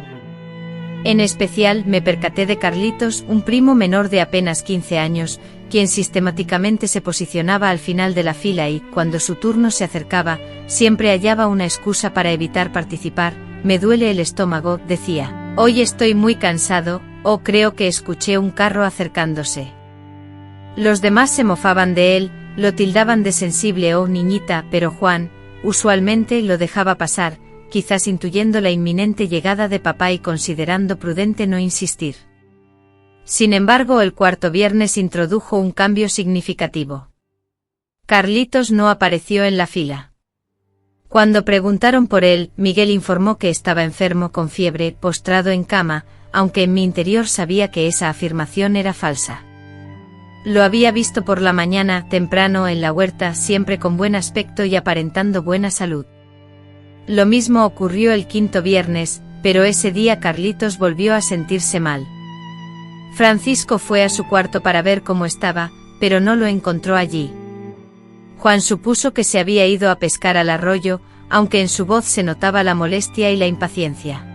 En especial me percaté de Carlitos, un primo menor de apenas 15 años, quien sistemáticamente se posicionaba al final de la fila y, cuando su turno se acercaba, siempre hallaba una excusa para evitar participar. Me duele el estómago, decía. Hoy estoy muy cansado, o creo que escuché un carro acercándose. Los demás se mofaban de él, lo tildaban de sensible o niñita, pero Juan, usualmente lo dejaba pasar, quizás intuyendo la inminente llegada de papá y considerando prudente no insistir. Sin embargo, el cuarto viernes introdujo un cambio significativo. Carlitos no apareció en la fila. Cuando preguntaron por él, Miguel informó que estaba enfermo con fiebre, postrado en cama, aunque en mi interior sabía que esa afirmación era falsa. Lo había visto por la mañana, temprano en la huerta, siempre con buen aspecto y aparentando buena salud. Lo mismo ocurrió el quinto viernes, pero ese día Carlitos volvió a sentirse mal. Francisco fue a su cuarto para ver cómo estaba, pero no lo encontró allí. Juan supuso que se había ido a pescar al arroyo, aunque en su voz se notaba la molestia y la impaciencia.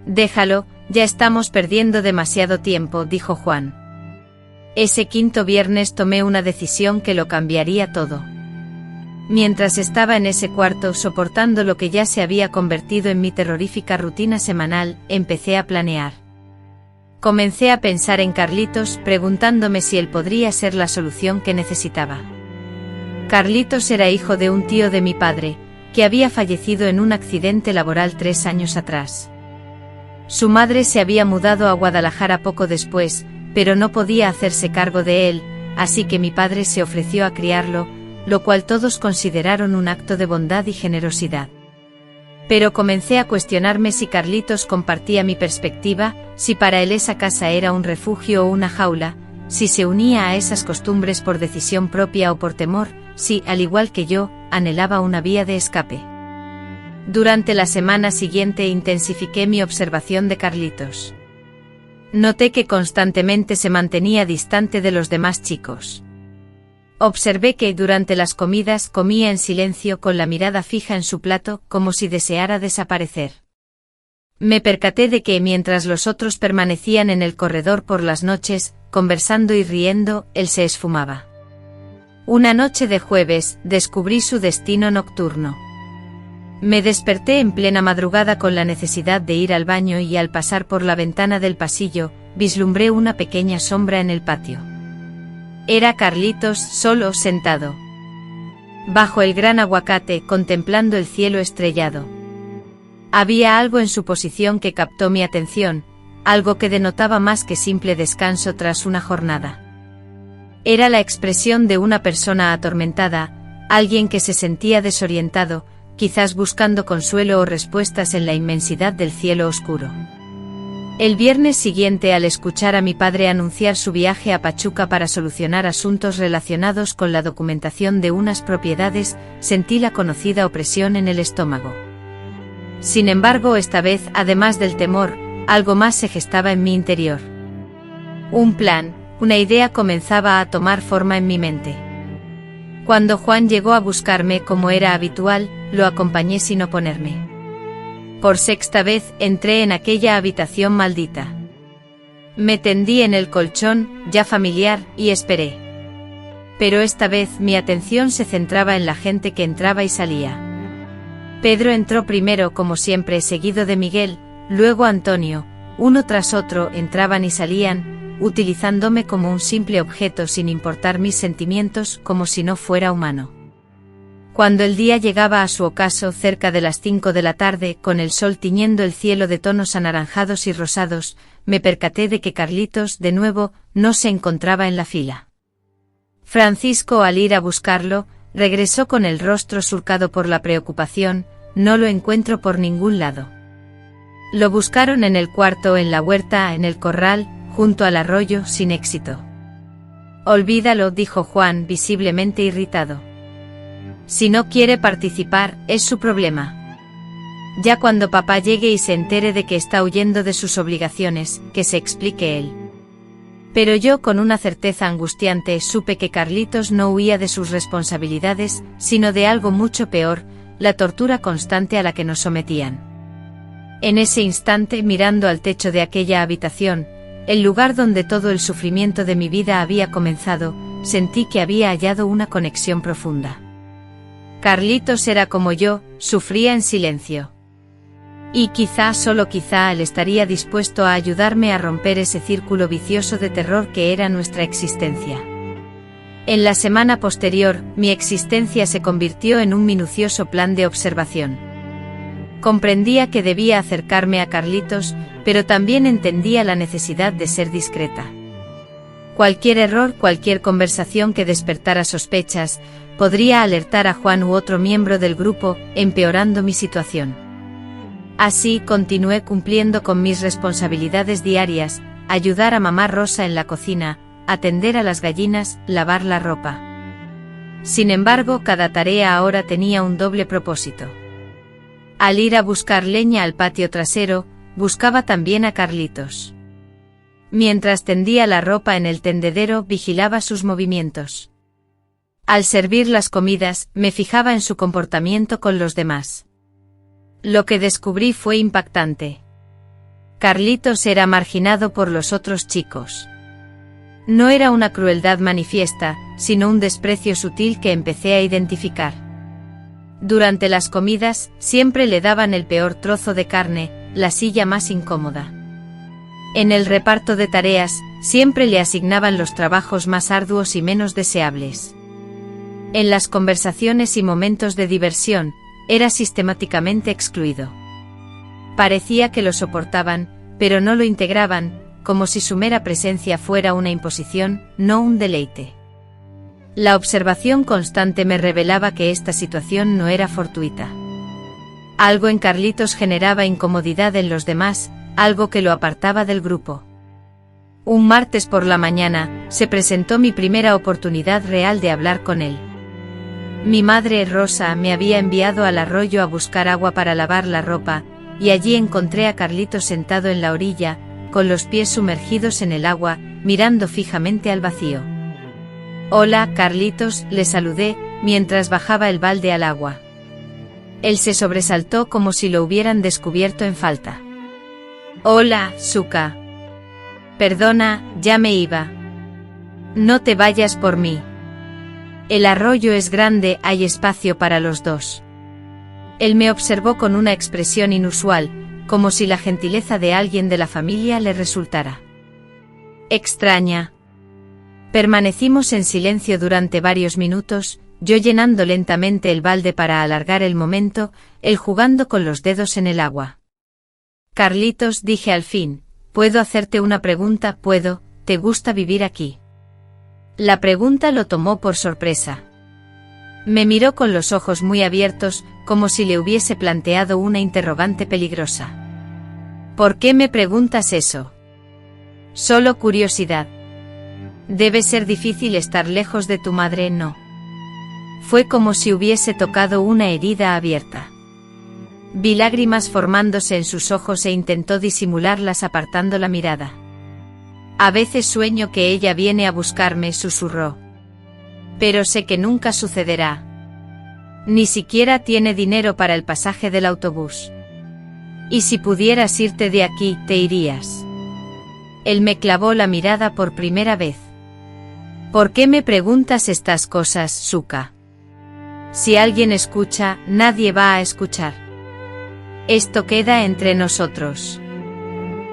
Déjalo, ya estamos perdiendo demasiado tiempo, dijo Juan. Ese quinto viernes tomé una decisión que lo cambiaría todo. Mientras estaba en ese cuarto soportando lo que ya se había convertido en mi terrorífica rutina semanal, empecé a planear. Comencé a pensar en Carlitos, preguntándome si él podría ser la solución que necesitaba. Carlitos era hijo de un tío de mi padre, que había fallecido en un accidente laboral 3 años atrás. Su madre se había mudado a Guadalajara poco después, pero no podía hacerse cargo de él, así que mi padre se ofreció a criarlo, lo cual todos consideraron un acto de bondad y generosidad. Pero comencé a cuestionarme si Carlitos compartía mi perspectiva, si para él esa casa era un refugio o una jaula, si se unía a esas costumbres por decisión propia o por temor, si, al igual que yo, anhelaba una vía de escape. Durante la semana siguiente intensifiqué mi observación de Carlitos. Noté que constantemente se mantenía distante de los demás chicos. Observé que durante las comidas comía en silencio con la mirada fija en su plato, como si deseara desaparecer. Me percaté de que mientras los otros permanecían en el corredor por las noches, conversando y riendo, él se esfumaba. Una noche de jueves, descubrí su destino nocturno. Me desperté en plena madrugada con la necesidad de ir al baño y al pasar por la ventana del pasillo, vislumbré una pequeña sombra en el patio. Era Carlitos, solo, sentado bajo el gran aguacate, contemplando el cielo estrellado. Había algo en su posición que captó mi atención, algo que denotaba más que simple descanso tras una jornada. Era la expresión de una persona atormentada, alguien que se sentía desorientado, quizás buscando consuelo o respuestas en la inmensidad del cielo oscuro. El viernes siguiente, al escuchar a mi padre anunciar su viaje a Pachuca para solucionar asuntos relacionados con la documentación de unas propiedades, sentí la conocida opresión en el estómago. Sin embargo, esta vez, además del temor, algo más se gestaba en mi interior. Un plan, una idea comenzaba a tomar forma en mi mente. Cuando Juan llegó a buscarme como era habitual, lo acompañé sin oponerme. Por sexta vez entré en aquella habitación maldita. Me tendí en el colchón, ya familiar, y esperé. pero esta vez mi atención se centraba en la gente que entraba y salía. Pedro entró primero como siempre, seguido de Miguel, luego Antonio, uno tras otro entraban y salían, utilizándome como un simple objeto sin importar mis sentimientos, como si no fuera humano. Cuando el día llegaba a su ocaso cerca de las 5 de la tarde, con el sol tiñendo el cielo de tonos anaranjados y rosados, me percaté de que Carlitos, de nuevo, no se encontraba en la fila. Francisco, al ir a buscarlo, regresó con el rostro surcado por la preocupación: no lo encuentro por ningún lado. Lo buscaron en el cuarto, en la huerta, en el corral, junto al arroyo, sin éxito. Olvídalo, dijo Juan, visiblemente irritado. Si no quiere participar, es su problema. Ya cuando papá llegue y se entere de que está huyendo de sus obligaciones, que se explique él. Pero yo, con una certeza angustiante, supe que Carlitos no huía de sus responsabilidades, sino de algo mucho peor: la tortura constante a la que nos sometían. En ese instante, mirando al techo de aquella habitación, el lugar donde todo el sufrimiento de mi vida había comenzado, sentí que había hallado una conexión profunda. Carlitos era como yo, sufría en silencio. Y quizá, solo quizá, él estaría dispuesto a ayudarme a romper ese círculo vicioso de terror que era nuestra existencia. En la semana posterior, mi existencia se convirtió en un minucioso plan de observación. Comprendía que debía acercarme a Carlitos, pero también entendía la necesidad de ser discreta. Cualquier error, cualquier conversación que despertara sospechas, podría alertar a Juan u otro miembro del grupo, empeorando mi situación. Así continué cumpliendo con mis responsabilidades diarias: ayudar a mamá Rosa en la cocina, atender a las gallinas, lavar la ropa. Sin embargo, cada tarea ahora tenía un doble propósito. Al ir a buscar leña al patio trasero, buscaba también a Carlitos. Mientras tendía la ropa en el tendedero, vigilaba sus movimientos. Al servir las comidas, me fijaba en su comportamiento con los demás. Lo que descubrí fue impactante. Carlitos era marginado por los otros chicos. No era una crueldad manifiesta, sino un desprecio sutil que empecé a identificar. Durante las comidas, siempre le daban el peor trozo de carne, la silla más incómoda. En el reparto de tareas, siempre le asignaban los trabajos más arduos y menos deseables. En las conversaciones y momentos de diversión, era sistemáticamente excluido. Parecía que lo soportaban, pero no lo integraban, como si su mera presencia fuera una imposición, no un deleite. La observación constante me revelaba que esta situación no era fortuita. Algo en Carlitos generaba incomodidad en los demás, algo que lo apartaba del grupo. Un martes por la mañana, se presentó mi primera oportunidad real de hablar con él. Mi madre Rosa me había enviado al arroyo a buscar agua para lavar la ropa, y allí encontré a Carlitos sentado en la orilla, con los pies sumergidos en el agua, mirando fijamente al vacío. Hola, Carlitos, le saludé, mientras bajaba el balde al agua. Él se sobresaltó como si lo hubieran descubierto en falta. Hola, Suka. Perdona, ya me iba. No te vayas por mí. El arroyo es grande, hay espacio para los dos. Él me observó con una expresión inusual, como si la gentileza de alguien de la familia le resultara extraña. Permanecimos en silencio durante varios minutos, yo llenando lentamente el balde para alargar el momento, él jugando con los dedos en el agua. Carlitos, dije al fin, ¿puedo hacerte una pregunta? ¿Puedo? ¿Te gusta vivir aquí? La pregunta lo tomó por sorpresa. Me miró con los ojos muy abiertos, como si le hubiese planteado una interrogante peligrosa. ¿Por qué me preguntas eso? Solo curiosidad. Debe ser difícil estar lejos de tu madre, ¿no? Fue como si hubiese tocado una herida abierta. Vi lágrimas formándose en sus ojos e intentó disimularlas apartando la mirada. A veces sueño que ella viene a buscarme, susurró. Pero sé que nunca sucederá. Ni siquiera tiene dinero para el pasaje del autobús. Y si pudieras irte de aquí, te irías. Él me clavó la mirada por primera vez. ¿Por qué me preguntas estas cosas, Suka? Si alguien escucha, nadie va a escuchar. Esto queda entre nosotros.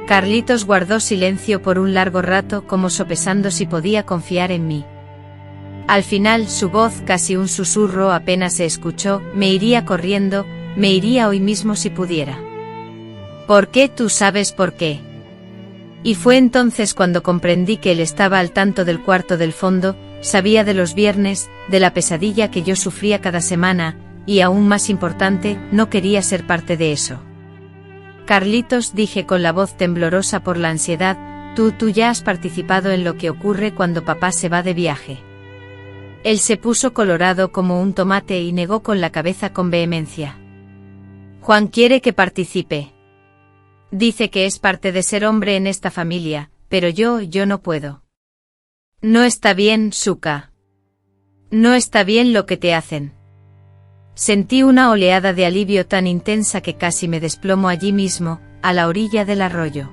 Carlitos guardó silencio por un largo rato, como sopesando si podía confiar en mí. Al final, su voz, casi un susurro, apenas se escuchó: me iría corriendo, me iría hoy mismo si pudiera. ¿Por qué? Tú sabes por qué. Y fue entonces cuando comprendí que él estaba al tanto del cuarto del fondo, sabía de los viernes, de la pesadilla que yo sufría cada semana, y aún más importante, no quería ser parte de eso. Carlitos, dije con la voz temblorosa por la ansiedad, tú ya has participado en lo que ocurre cuando papá se va de viaje. Él se puso colorado como un tomate y negó con la cabeza con vehemencia. Juan quiere que participe. Dice que es parte de ser hombre en esta familia, pero yo no puedo. No está bien, Suka. No está bien lo que te hacen. Sentí una oleada de alivio tan intensa que casi me desplomo allí mismo, a la orilla del arroyo.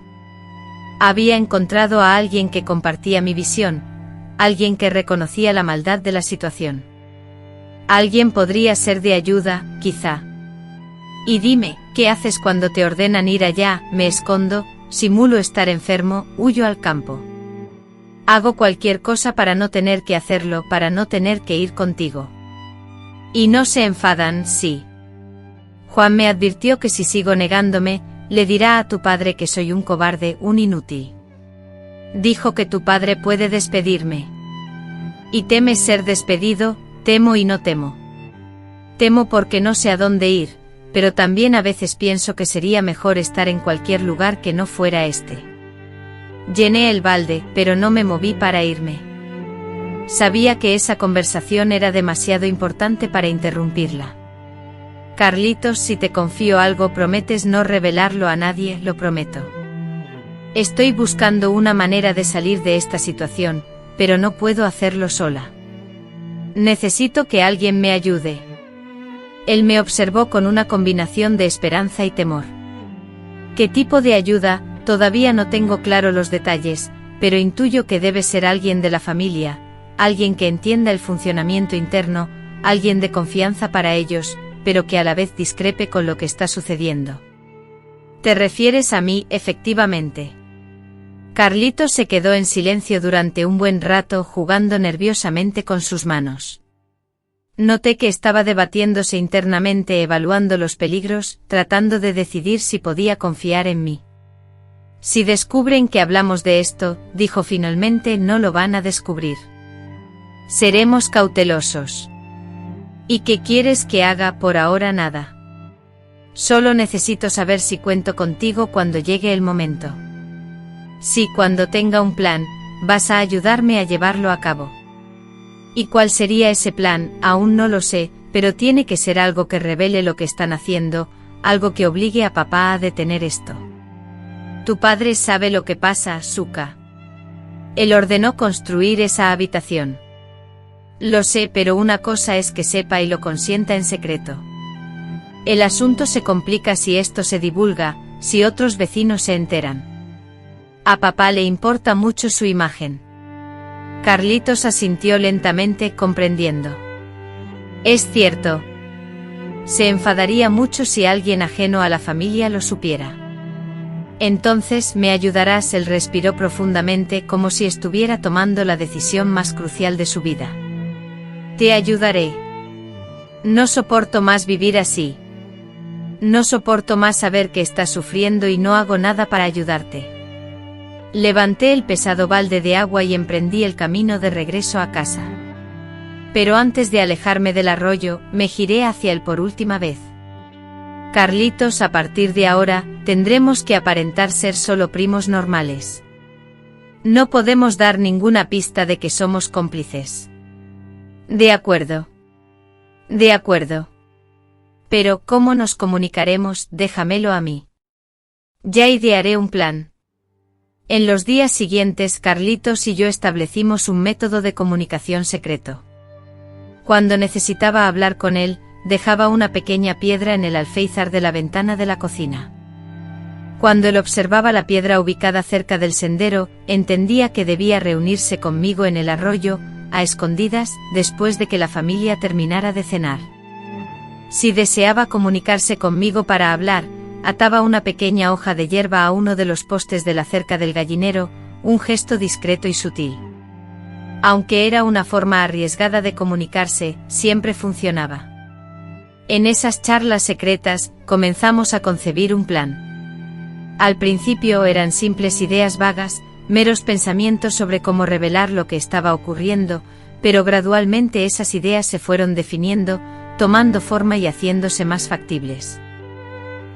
Había encontrado a alguien que compartía mi visión, alguien que reconocía la maldad de la situación. Alguien podría ser de ayuda, quizá. Y dime, ¿qué haces cuando te ordenan ir allá? Me escondo, simulo estar enfermo, huyo al campo. Hago cualquier cosa para no tener que hacerlo, para no tener que ir contigo. Y no se enfadan, sí. Juan me advirtió que si sigo negándome, le dirá a tu padre que soy un cobarde, un inútil. Dijo que tu padre puede despedirme. ¿Y temes ser despedido? Temo y no temo. Temo porque no sé a dónde ir, pero también a veces pienso que sería mejor estar en cualquier lugar que no fuera este. Llené el balde, pero no me moví para irme. Sabía que esa conversación era demasiado importante para interrumpirla. Carlitos, si te confío algo, prometes no revelarlo a nadie, lo prometo. Estoy buscando una manera de salir de esta situación, pero no puedo hacerlo sola. Necesito que alguien me ayude. Él me observó con una combinación de esperanza y temor. ¿Qué tipo de ayuda? Todavía no tengo claro los detalles, pero intuyo que debe ser alguien de la familia, alguien que entienda el funcionamiento interno, alguien de confianza para ellos, pero que a la vez discrepe con lo que está sucediendo. ¿Te refieres a mí? Efectivamente. Carlitos se quedó en silencio durante un buen rato, jugando nerviosamente con sus manos. Noté que estaba debatiéndose internamente, evaluando los peligros, tratando de decidir si podía confiar en mí. Si descubren que hablamos de esto, dijo finalmente, no lo van a descubrir. Seremos cautelosos. ¿Y qué quieres que haga? Por ahora nada. Solo necesito saber si cuento contigo cuando llegue el momento. Si cuando tenga un plan, vas a ayudarme a llevarlo a cabo. ¿Y cuál sería ese plan? Aún no lo sé, pero tiene que ser algo que revele lo que están haciendo, algo que obligue a papá a detener esto. Tu padre sabe lo que pasa, Suka. Él ordenó construir esa habitación. Lo sé, pero una cosa es que sepa y lo consienta en secreto. El asunto se complica si esto se divulga, si otros vecinos se enteran. A papá le importa mucho su imagen. Carlitos asintió lentamente, comprendiendo. Es cierto. Se enfadaría mucho si alguien ajeno a la familia lo supiera. Entonces me ayudarás. Él respiró profundamente, como si estuviera tomando la decisión más crucial de su vida. Te ayudaré. No soporto más vivir así. No soporto más saber que estás sufriendo y no hago nada para ayudarte. Levanté el pesado balde de agua y emprendí el camino de regreso a casa. Pero antes de alejarme del arroyo, me giré hacia él por última vez. Carlitos, a partir de ahora, tendremos que aparentar ser solo primos normales. No podemos dar ninguna pista de que somos cómplices. De acuerdo. De acuerdo. Pero, ¿cómo nos comunicaremos? Déjamelo a mí. Ya idearé un plan. En los días siguientes, Carlitos y yo establecimos un método de comunicación secreto. Cuando necesitaba hablar con él, dejaba una pequeña piedra en el alféizar de la ventana de la cocina. Cuando él observaba la piedra ubicada cerca del sendero, entendía que debía reunirse conmigo en el arroyo, a escondidas, después de que la familia terminara de cenar. Si deseaba comunicarse conmigo para hablar, ataba una pequeña hoja de hierba a uno de los postes de la cerca del gallinero, un gesto discreto y sutil. Aunque era una forma arriesgada de comunicarse, siempre funcionaba. En esas charlas secretas, comenzamos a concebir un plan. Al principio eran simples ideas vagas, meros pensamientos sobre cómo revelar lo que estaba ocurriendo, pero gradualmente esas ideas se fueron definiendo, tomando forma y haciéndose más factibles.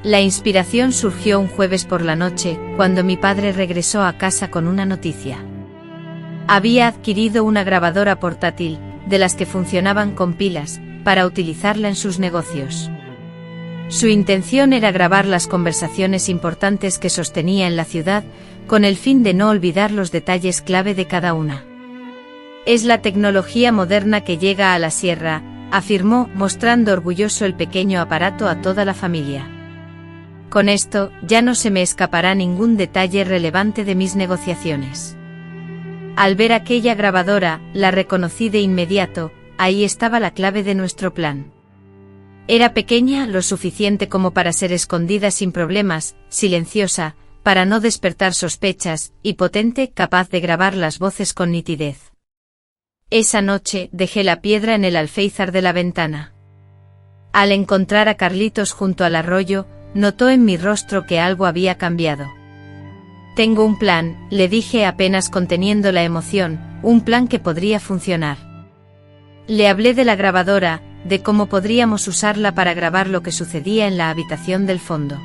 La inspiración surgió un jueves por la noche, cuando mi padre regresó a casa con una noticia. Había adquirido una grabadora portátil, de las que funcionaban con pilas, para utilizarla en sus negocios. Su intención era grabar las conversaciones importantes que sostenía en la ciudad, con el fin de no olvidar los detalles clave de cada una. Es la tecnología moderna que llega a la sierra, afirmó, mostrando orgulloso el pequeño aparato a toda la familia. Con esto, ya no se me escapará ningún detalle relevante de mis negociaciones. Al ver aquella grabadora, la reconocí de inmediato, ahí estaba la clave de nuestro plan. Era pequeña, lo suficiente como para ser escondida sin problemas, silenciosa, para no despertar sospechas, y potente, capaz de grabar las voces con nitidez. Esa noche, dejé la piedra en el alféizar de la ventana. Al encontrar a Carlitos junto al arroyo, notó en mi rostro que algo había cambiado. «Tengo un plan», le dije apenas conteniendo la emoción, «un plan que podría funcionar». Le hablé de la grabadora, de cómo podríamos usarla para grabar lo que sucedía en la habitación del fondo.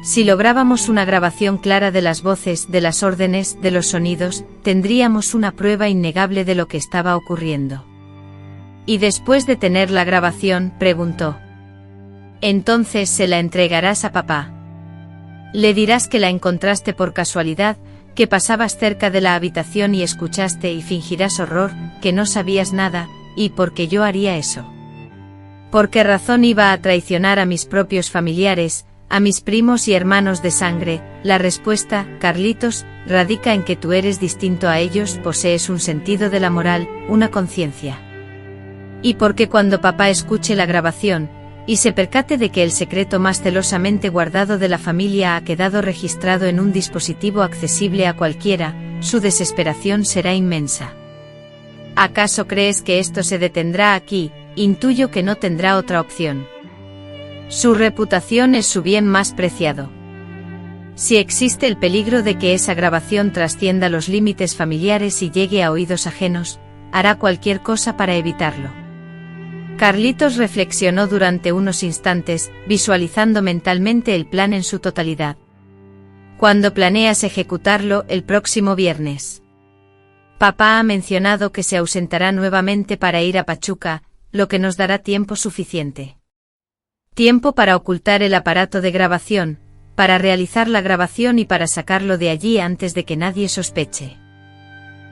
Si lográbamos una grabación clara de las voces, de las órdenes, de los sonidos, tendríamos una prueba innegable de lo que estaba ocurriendo. «¿Y después de tener la grabación?», preguntó. «Entonces se la entregarás a papá. Le dirás que la encontraste por casualidad, que pasabas cerca de la habitación y escuchaste y fingirás horror, que no sabías nada, y ¿por qué yo haría eso? ¿Por qué razón iba a traicionar a mis propios familiares, a mis primos y hermanos de sangre? La respuesta, Carlitos, radica en que tú eres distinto a ellos, posees un sentido de la moral, una conciencia. Y porque cuando papá escuche la grabación, y se percate de que el secreto más celosamente guardado de la familia ha quedado registrado en un dispositivo accesible a cualquiera, su desesperación será inmensa. ¿Acaso crees que esto se detendrá aquí? Intuyo que no tendrá otra opción. Su reputación es su bien más preciado. Si existe el peligro de que esa grabación trascienda los límites familiares y llegue a oídos ajenos, hará cualquier cosa para evitarlo. Carlitos reflexionó durante unos instantes, visualizando mentalmente el plan en su totalidad. ¿Cuándo planeas ejecutarlo? El próximo viernes. Papá ha mencionado que se ausentará nuevamente para ir a Pachuca, lo que nos dará tiempo suficiente. Tiempo para ocultar el aparato de grabación, para realizar la grabación y para sacarlo de allí antes de que nadie sospeche.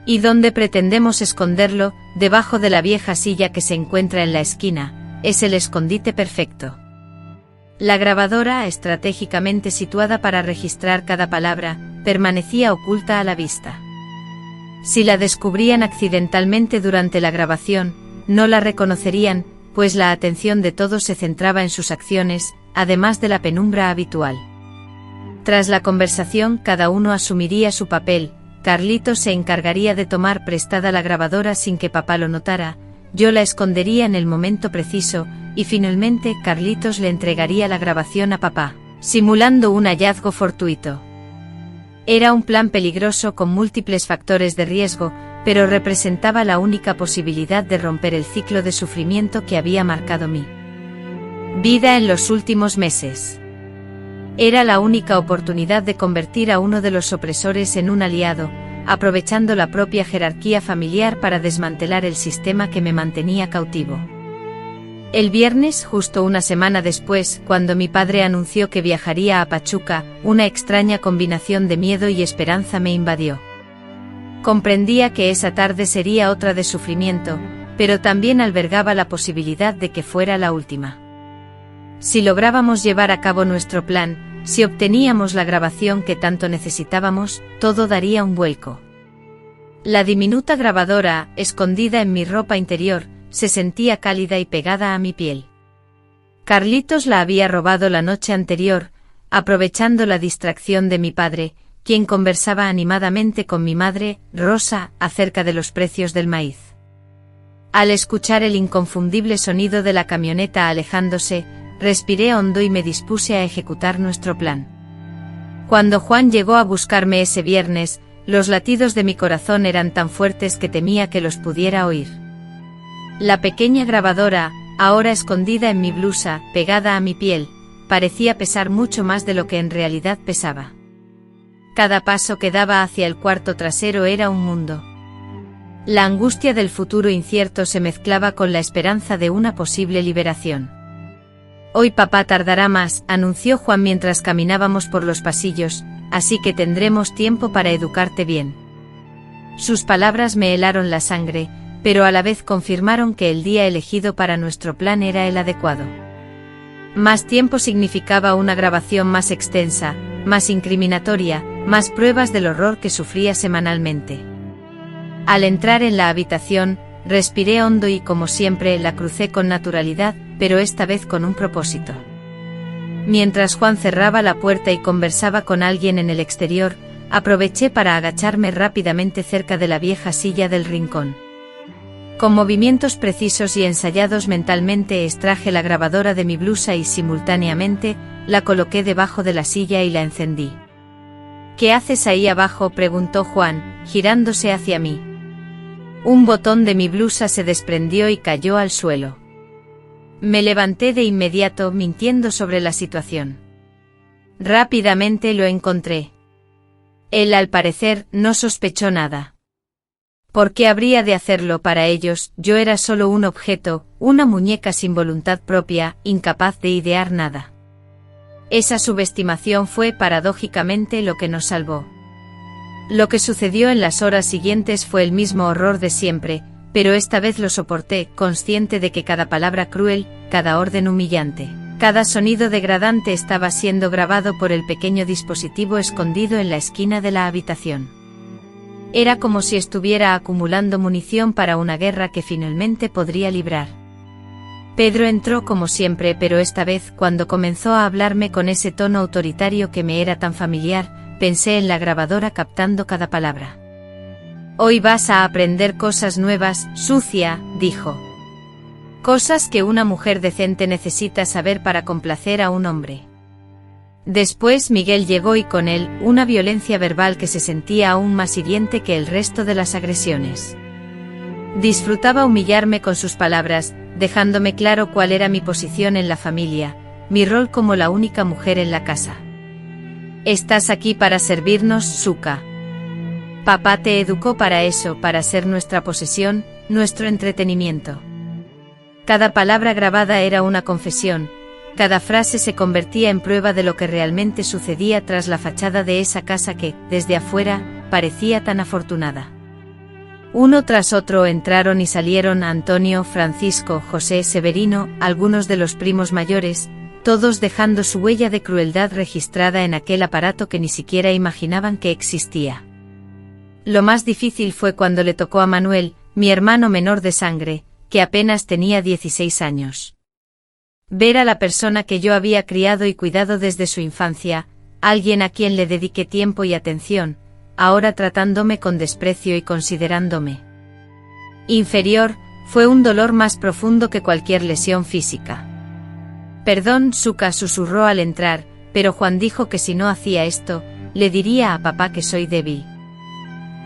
¿Y dónde pretendemos esconderlo? Debajo de la vieja silla que se encuentra en la esquina, es el escondite perfecto. La grabadora, estratégicamente situada para registrar cada palabra, permanecía oculta a la vista. Si la descubrían accidentalmente durante la grabación, no la reconocerían, pues la atención de todos se centraba en sus acciones, además de la penumbra habitual. Tras la conversación, cada uno asumiría su papel. Carlitos se encargaría de tomar prestada la grabadora sin que papá lo notara, yo la escondería en el momento preciso, y finalmente Carlitos le entregaría la grabación a papá, simulando un hallazgo fortuito. Era un plan peligroso con múltiples factores de riesgo, pero representaba la única posibilidad de romper el ciclo de sufrimiento que había marcado mi vida en los últimos meses. Era la única oportunidad de convertir a uno de los opresores en un aliado, aprovechando la propia jerarquía familiar para desmantelar el sistema que me mantenía cautivo. El viernes, justo una semana después, cuando mi padre anunció que viajaría a Pachuca, una extraña combinación de miedo y esperanza me invadió. Comprendía que esa tarde sería otra de sufrimiento, pero también albergaba la posibilidad de que fuera la última. Si lográbamos llevar a cabo nuestro plan, si obteníamos la grabación que tanto necesitábamos, todo daría un vuelco. La diminuta grabadora, escondida en mi ropa interior, se sentía cálida y pegada a mi piel. Carlitos la había robado la noche anterior, aprovechando la distracción de mi padre, quien conversaba animadamente con mi madre, Rosa, acerca de los precios del maíz. Al escuchar el inconfundible sonido de la camioneta alejándose, respiré hondo y me dispuse a ejecutar nuestro plan. Cuando Juan llegó a buscarme ese viernes, los latidos de mi corazón eran tan fuertes que temía que los pudiera oír. La pequeña grabadora, ahora escondida en mi blusa, pegada a mi piel, parecía pesar mucho más de lo que en realidad pesaba. Cada paso que daba hacia el cuarto trasero era un mundo. La angustia del futuro incierto se mezclaba con la esperanza de una posible liberación. Hoy papá tardará más, anunció Juan mientras caminábamos por los pasillos, así que tendremos tiempo para educarte bien. Sus palabras me helaron la sangre, pero a la vez confirmaron que el día elegido para nuestro plan era el adecuado. Más tiempo significaba una grabación más extensa, más incriminatoria, más pruebas del horror que sufría semanalmente. Al entrar en la habitación, respiré hondo y como siempre la crucé con naturalidad, pero esta vez con un propósito. Mientras Juan cerraba la puerta y conversaba con alguien en el exterior, aproveché para agacharme rápidamente cerca de la vieja silla del rincón. Con movimientos precisos y ensayados mentalmente extraje la grabadora de mi blusa y simultáneamente, la coloqué debajo de la silla y la encendí. ¿Qué haces ahí abajo?, preguntó Juan, girándose hacia mí. Un botón de mi blusa se desprendió y cayó al suelo. Me levanté de inmediato mintiendo sobre la situación. Rápidamente lo encontré. Él al parecer no sospechó nada. ¿Por qué habría de hacerlo para ellos? Yo era solo un objeto, una muñeca sin voluntad propia, incapaz de idear nada. Esa subestimación fue paradójicamente lo que nos salvó. Lo que sucedió en las horas siguientes fue el mismo horror de siempre, pero esta vez lo soporté, consciente de que cada palabra cruel, cada orden humillante, cada sonido degradante estaba siendo grabado por el pequeño dispositivo escondido en la esquina de la habitación. Era como si estuviera acumulando munición para una guerra que finalmente podría librar. Pedro entró como siempre, pero esta vez, cuando comenzó a hablarme con ese tono autoritario que me era tan familiar, pensé en la grabadora captando cada palabra. Hoy vas a aprender cosas nuevas, sucia, dijo. Cosas que una mujer decente necesita saber para complacer a un hombre. Después Miguel llegó y con él, una violencia verbal que se sentía aún más hiriente que el resto de las agresiones. Disfrutaba humillarme con sus palabras, dejándome claro cuál era mi posición en la familia, mi rol como la única mujer en la casa. Estás aquí para servirnos, Suka. Papá te educó para eso, para ser nuestra posesión, nuestro entretenimiento. Cada palabra grabada era una confesión, cada frase se convertía en prueba de lo que realmente sucedía tras la fachada de esa casa que, desde afuera, parecía tan afortunada. Uno tras otro entraron y salieron Antonio, Francisco, José, Severino, algunos de los primos mayores, todos dejando su huella de crueldad registrada en aquel aparato que ni siquiera imaginaban que existía. Lo más difícil fue cuando le tocó a Manuel, mi hermano menor de sangre, que apenas tenía 16 años. Ver a la persona que yo había criado y cuidado desde su infancia, alguien a quien le dediqué tiempo y atención, ahora tratándome con desprecio y considerándome inferior, fue un dolor más profundo que cualquier lesión física. Perdón, Suka, susurró al entrar, pero Juan dijo que si no hacía esto, le diría a papá que soy débil.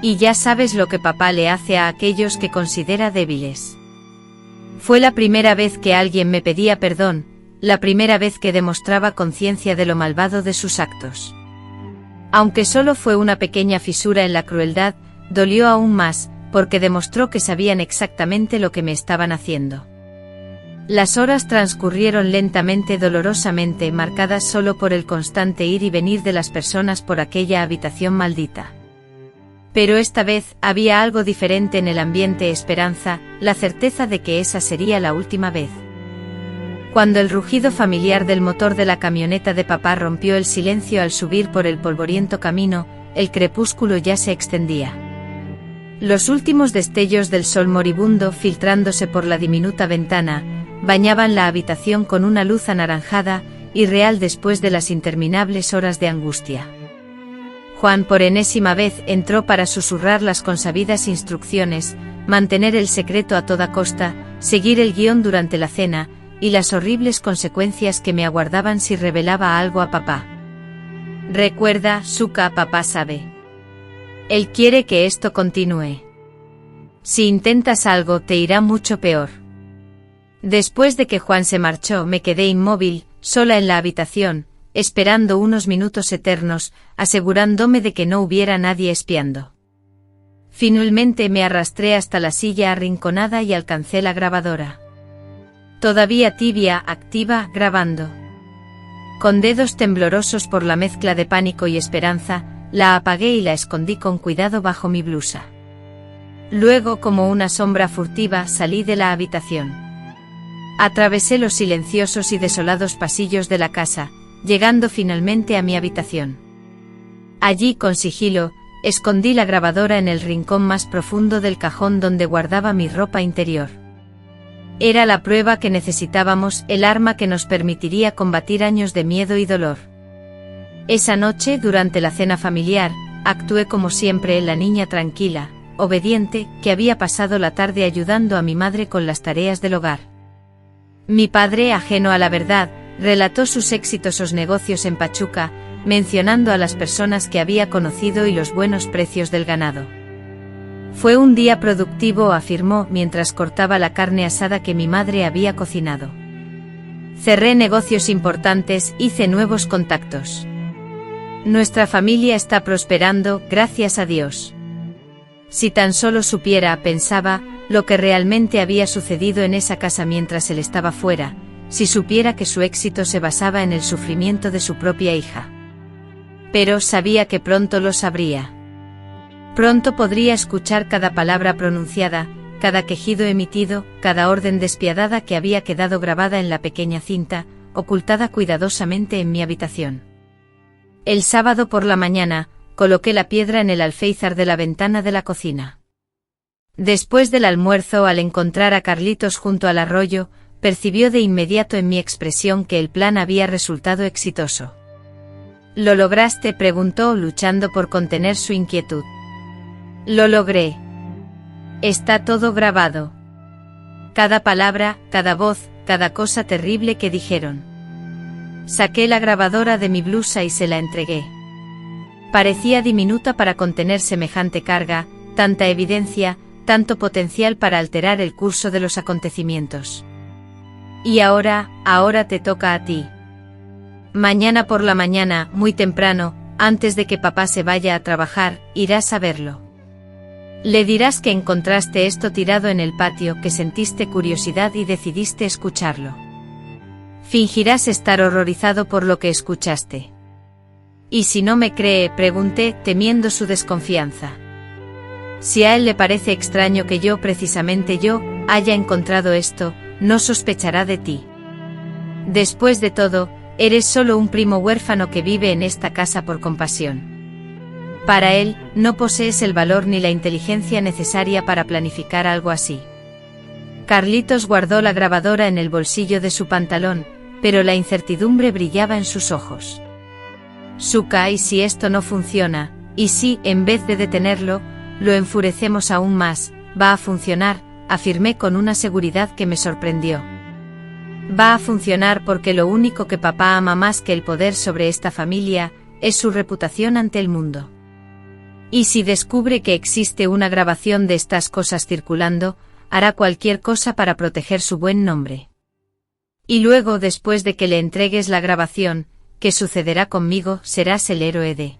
Y ya sabes lo que papá le hace a aquellos que considera débiles. Fue la primera vez que alguien me pedía perdón, la primera vez que demostraba conciencia de lo malvado de sus actos. Aunque solo fue una pequeña fisura en la crueldad, dolió aún más, porque demostró que sabían exactamente lo que me estaban haciendo. Las horas transcurrieron lentamente, dolorosamente, marcadas solo por el constante ir y venir de las personas por aquella habitación maldita. Pero esta vez, había algo diferente en el ambiente: esperanza, la certeza de que esa sería la última vez. Cuando el rugido familiar del motor de la camioneta de papá rompió el silencio al subir por el polvoriento camino, el crepúsculo ya se extendía. Los últimos destellos del sol moribundo filtrándose por la diminuta ventana, bañaban la habitación con una luz anaranjada, irreal después de las interminables horas de angustia. Juan por enésima vez entró para susurrar las consabidas instrucciones, mantener el secreto a toda costa, seguir el guión durante la cena, y las horribles consecuencias que me aguardaban si revelaba algo a papá. Recuerda, Suka, papá sabe. Él quiere que esto continúe. Si intentas algo te irá mucho peor. Después de que Juan se marchó me quedé inmóvil, sola en la habitación, esperando unos minutos eternos, asegurándome de que no hubiera nadie espiando. Finalmente me arrastré hasta la silla arrinconada y alcancé la grabadora. Todavía tibia, activa, grabando. Con dedos temblorosos por la mezcla de pánico y esperanza, la apagué y la escondí con cuidado bajo mi blusa. Luego, como una sombra furtiva, salí de la habitación. Atravesé los silenciosos y desolados pasillos de la casa, llegando finalmente a mi habitación. Allí, con sigilo, escondí la grabadora en el rincón más profundo del cajón donde guardaba mi ropa interior. Era la prueba que necesitábamos, el arma que nos permitiría combatir años de miedo y dolor. Esa noche, durante la cena familiar, actué como siempre la niña tranquila, obediente, que había pasado la tarde ayudando a mi madre con las tareas del hogar. Mi padre, ajeno a la verdad, relató sus exitosos negocios en Pachuca, mencionando a las personas que había conocido y los buenos precios del ganado. Fue un día productivo, afirmó mientras cortaba la carne asada que mi madre había cocinado. Cerré negocios importantes, hice nuevos contactos. Nuestra familia está prosperando, gracias a Dios. Si tan solo supiera, pensaba, lo que realmente había sucedido en esa casa mientras él estaba fuera, si supiera que su éxito se basaba en el sufrimiento de su propia hija. Pero sabía que pronto lo sabría. Pronto podría escuchar cada palabra pronunciada, cada quejido emitido, cada orden despiadada que había quedado grabada en la pequeña cinta, ocultada cuidadosamente en mi habitación. El sábado por la mañana, coloqué la piedra en el alféizar de la ventana de la cocina. Después del almuerzo, al encontrar a Carlitos junto al arroyo, percibió de inmediato en mi expresión que el plan había resultado exitoso. ¿Lo lograste?, preguntó, luchando por contener su inquietud. Lo logré. Está todo grabado. Cada palabra, cada voz, cada cosa terrible que dijeron. Saqué la grabadora de mi blusa y se la entregué. Parecía diminuta para contener semejante carga, tanta evidencia, tanto potencial para alterar el curso de los acontecimientos. Y ahora te toca a ti. Mañana por la mañana, muy temprano, antes de que papá se vaya a trabajar, irás a verlo. Le dirás que encontraste esto tirado en el patio, que sentiste curiosidad y decidiste escucharlo. Fingirás estar horrorizado por lo que escuchaste. ¿Y si no me cree?, pregunté, temiendo su desconfianza. Si a él le parece extraño que yo, precisamente yo, haya encontrado esto, no sospechará de ti. Después de todo, eres solo un primo huérfano que vive en esta casa por compasión. Para él, no posees el valor ni la inteligencia necesaria para planificar algo así. Carlitos guardó la grabadora en el bolsillo de su pantalón, pero la incertidumbre brillaba en sus ojos. Suka, ¿y si esto no funciona? ¿Y si, en vez de detenerlo, lo enfurecemos aún más? Va a funcionar, afirmé con una seguridad que me sorprendió. Va a funcionar porque lo único que papá ama más que el poder sobre esta familia, es su reputación ante el mundo. Y si descubre que existe una grabación de estas cosas circulando, hará cualquier cosa para proteger su buen nombre. Y luego, después de que le entregues la grabación, ¿qué sucederá conmigo? Serás el héroe de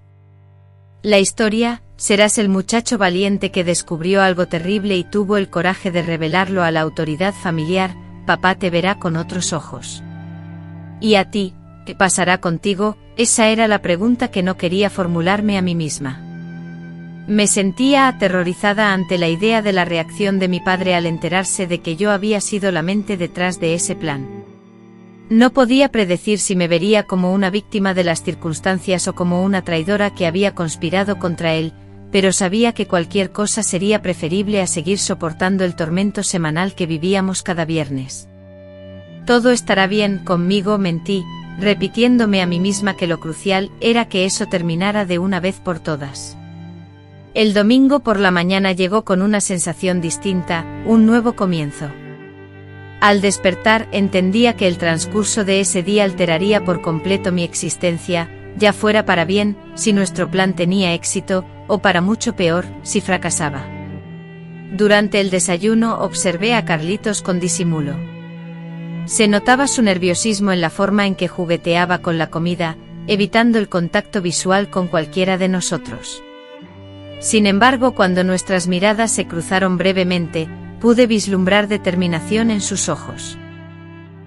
la historia, serás el muchacho valiente que descubrió algo terrible y tuvo el coraje de revelarlo a la autoridad familiar. Papá te verá con otros ojos. ¿Y a ti, qué pasará contigo? Esa era la pregunta que no quería formularme a mí misma. Me sentía aterrorizada ante la idea de la reacción de mi padre al enterarse de que yo había sido la mente detrás de ese plan. No podía predecir si me vería como una víctima de las circunstancias o como una traidora que había conspirado contra él, pero sabía que cualquier cosa sería preferible a seguir soportando el tormento semanal que vivíamos cada viernes. Todo estará bien conmigo, mentí, repitiéndome a mí misma que lo crucial era que eso terminara de una vez por todas. El domingo por la mañana llegó con una sensación distinta, un nuevo comienzo. Al despertar entendía que el transcurso de ese día alteraría por completo mi existencia, ya fuera para bien, si nuestro plan tenía éxito, o para mucho peor, si fracasaba. Durante el desayuno observé a Carlitos con disimulo. Se notaba su nerviosismo en la forma en que jugueteaba con la comida, evitando el contacto visual con cualquiera de nosotros. Sin embargo, cuando nuestras miradas se cruzaron brevemente, pude vislumbrar determinación en sus ojos.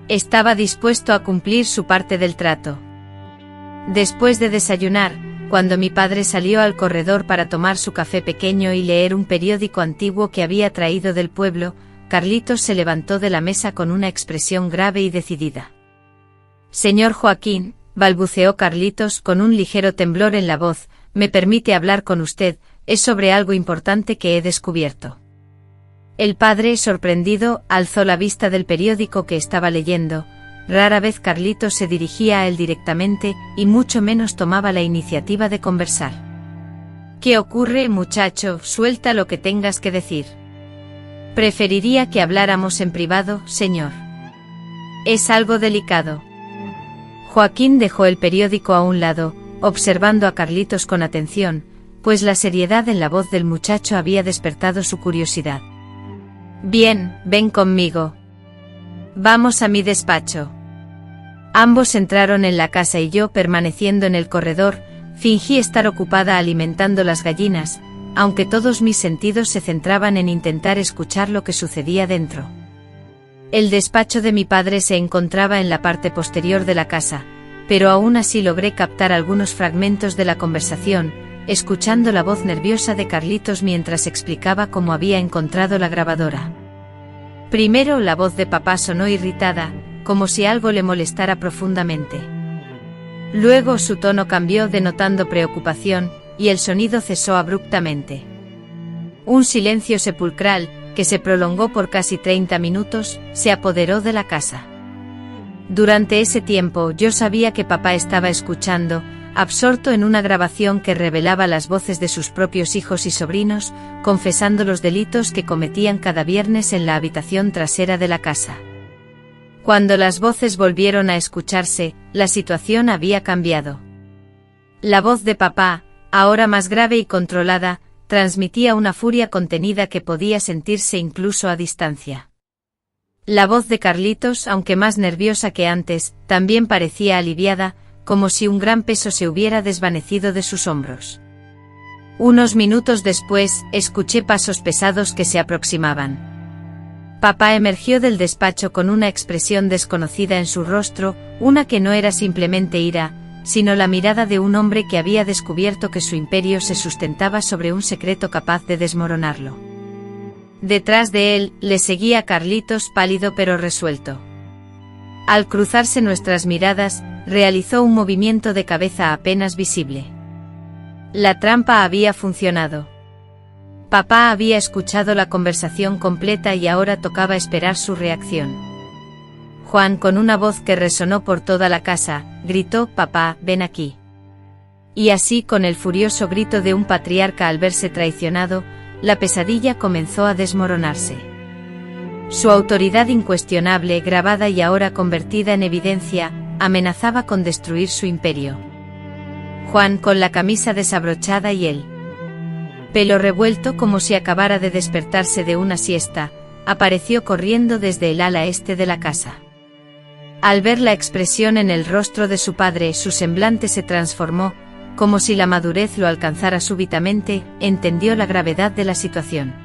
Estaba dispuesto a cumplir su parte del trato. Después de desayunar, cuando mi padre salió al corredor para tomar su café pequeño y leer un periódico antiguo que había traído del pueblo, Carlitos se levantó de la mesa con una expresión grave y decidida. «Señor Joaquín», balbuceó Carlitos con un ligero temblor en la voz, «me permite hablar con usted, es sobre algo importante que he descubierto». El padre, sorprendido, alzó la vista del periódico que estaba leyendo. Rara vez Carlitos se dirigía a él directamente, y mucho menos tomaba la iniciativa de conversar. «¿Qué ocurre, muchacho? Suelta lo que tengas que decir». «Preferiría que habláramos en privado, señor. Es algo delicado». Joaquín dejó el periódico a un lado, observando a Carlitos con atención, pues la seriedad en la voz del muchacho había despertado su curiosidad. «Bien, ven conmigo. Vamos a mi despacho». Ambos entraron en la casa y yo, permaneciendo en el corredor, fingí estar ocupada alimentando las gallinas, aunque todos mis sentidos se centraban en intentar escuchar lo que sucedía dentro. El despacho de mi padre se encontraba en la parte posterior de la casa, pero aún así logré captar algunos fragmentos de la conversación, escuchando la voz nerviosa de Carlitos mientras explicaba cómo había encontrado la grabadora. Primero la voz de papá sonó irritada, como si algo le molestara profundamente. Luego su tono cambió denotando preocupación, y el sonido cesó abruptamente. Un silencio sepulcral, que se prolongó por casi 30 minutos, se apoderó de la casa. Durante ese tiempo yo sabía que papá estaba escuchando, absorto en una grabación que revelaba las voces de sus propios hijos y sobrinos, confesando los delitos que cometían cada viernes en la habitación trasera de la casa. Cuando las voces volvieron a escucharse, la situación había cambiado. La voz de papá, ahora más grave y controlada, transmitía una furia contenida que podía sentirse incluso a distancia. La voz de Carlitos, aunque más nerviosa que antes, también parecía aliviada, como si un gran peso se hubiera desvanecido de sus hombros. Unos minutos después, escuché pasos pesados que se aproximaban. Papá emergió del despacho con una expresión desconocida en su rostro, una que no era simplemente ira, sino la mirada de un hombre que había descubierto que su imperio se sustentaba sobre un secreto capaz de desmoronarlo. Detrás de él, le seguía Carlitos, pálido pero resuelto. Al cruzarse nuestras miradas, realizó un movimiento de cabeza apenas visible. La trampa había funcionado. Papá había escuchado la conversación completa y ahora tocaba esperar su reacción. Juan, con una voz que resonó por toda la casa, gritó: «Papá, ven aquí». Y así, con el furioso grito de un patriarca al verse traicionado, la pesadilla comenzó a desmoronarse. Su autoridad incuestionable, grabada y ahora convertida en evidencia, amenazaba con destruir su imperio. Juan, con la camisa desabrochada y el pelo revuelto como si acabara de despertarse de una siesta, apareció corriendo desde el ala este de la casa. Al ver la expresión en el rostro de su padre, su semblante se transformó, como si la madurez lo alcanzara súbitamente, entendió la gravedad de la situación.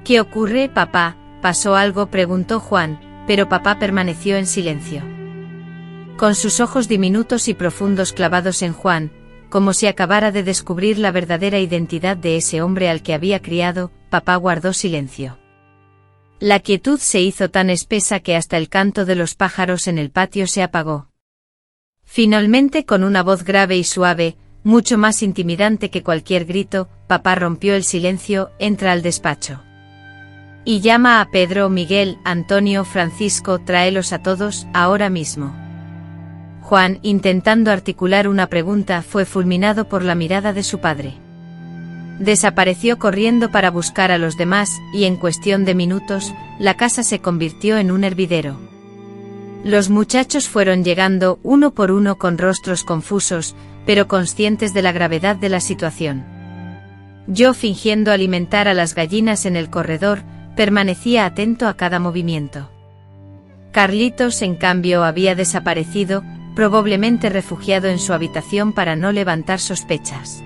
«¿Qué ocurre, papá? ¿Pasó algo?», preguntó Juan, pero papá permaneció en silencio. Con sus ojos diminutos y profundos clavados en Juan, como si acabara de descubrir la verdadera identidad de ese hombre al que había criado, papá guardó silencio. La quietud se hizo tan espesa que hasta el canto de los pájaros en el patio se apagó. Finalmente, con una voz grave y suave, mucho más intimidante que cualquier grito. Papá rompió el silencio, entra al despacho. Y llama a Pedro, Miguel, Antonio, Francisco, tráelos a todos, ahora mismo. Juan, intentando articular una pregunta, fue fulminado por la mirada de su padre. Desapareció corriendo para buscar a los demás, y en cuestión de minutos, la casa se convirtió en un hervidero. Los muchachos fueron llegando, uno por uno con rostros confusos, pero conscientes de la gravedad de la situación. Yo, fingiendo alimentar a las gallinas en el corredor, permanecía atento a cada movimiento. Carlitos, en cambio, había desaparecido, probablemente refugiado en su habitación para no levantar sospechas.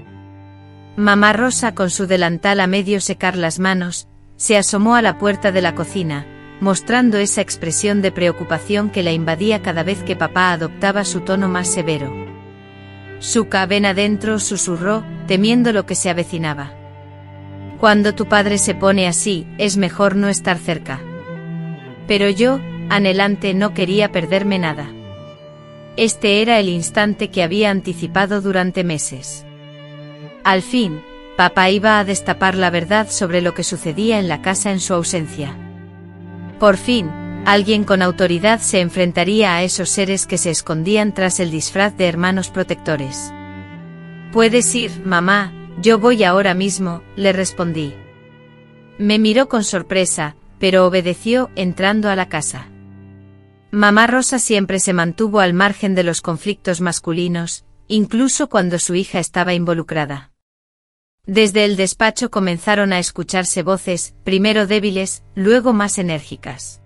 Mamá Rosa, con su delantal a medio secar las manos, se asomó a la puerta de la cocina, mostrando esa expresión de preocupación que la invadía cada vez que papá adoptaba su tono más severo. Suca, ven adentro, susurró, temiendo lo que se avecinaba. Cuando tu padre se pone así, es mejor no estar cerca. Pero yo, anhelante, no quería perderme nada. Este era el instante que había anticipado durante meses. Al fin, papá iba a destapar la verdad sobre lo que sucedía en la casa en su ausencia. Por fin, alguien con autoridad se enfrentaría a esos seres que se escondían tras el disfraz de hermanos protectores. Puedes ir, mamá, yo voy ahora mismo, le respondí. Me miró con sorpresa, pero obedeció, entrando a la casa. Mamá Rosa siempre se mantuvo al margen de los conflictos masculinos, incluso cuando su hija estaba involucrada. Desde el despacho comenzaron a escucharse voces, primero débiles, luego más enérgicas.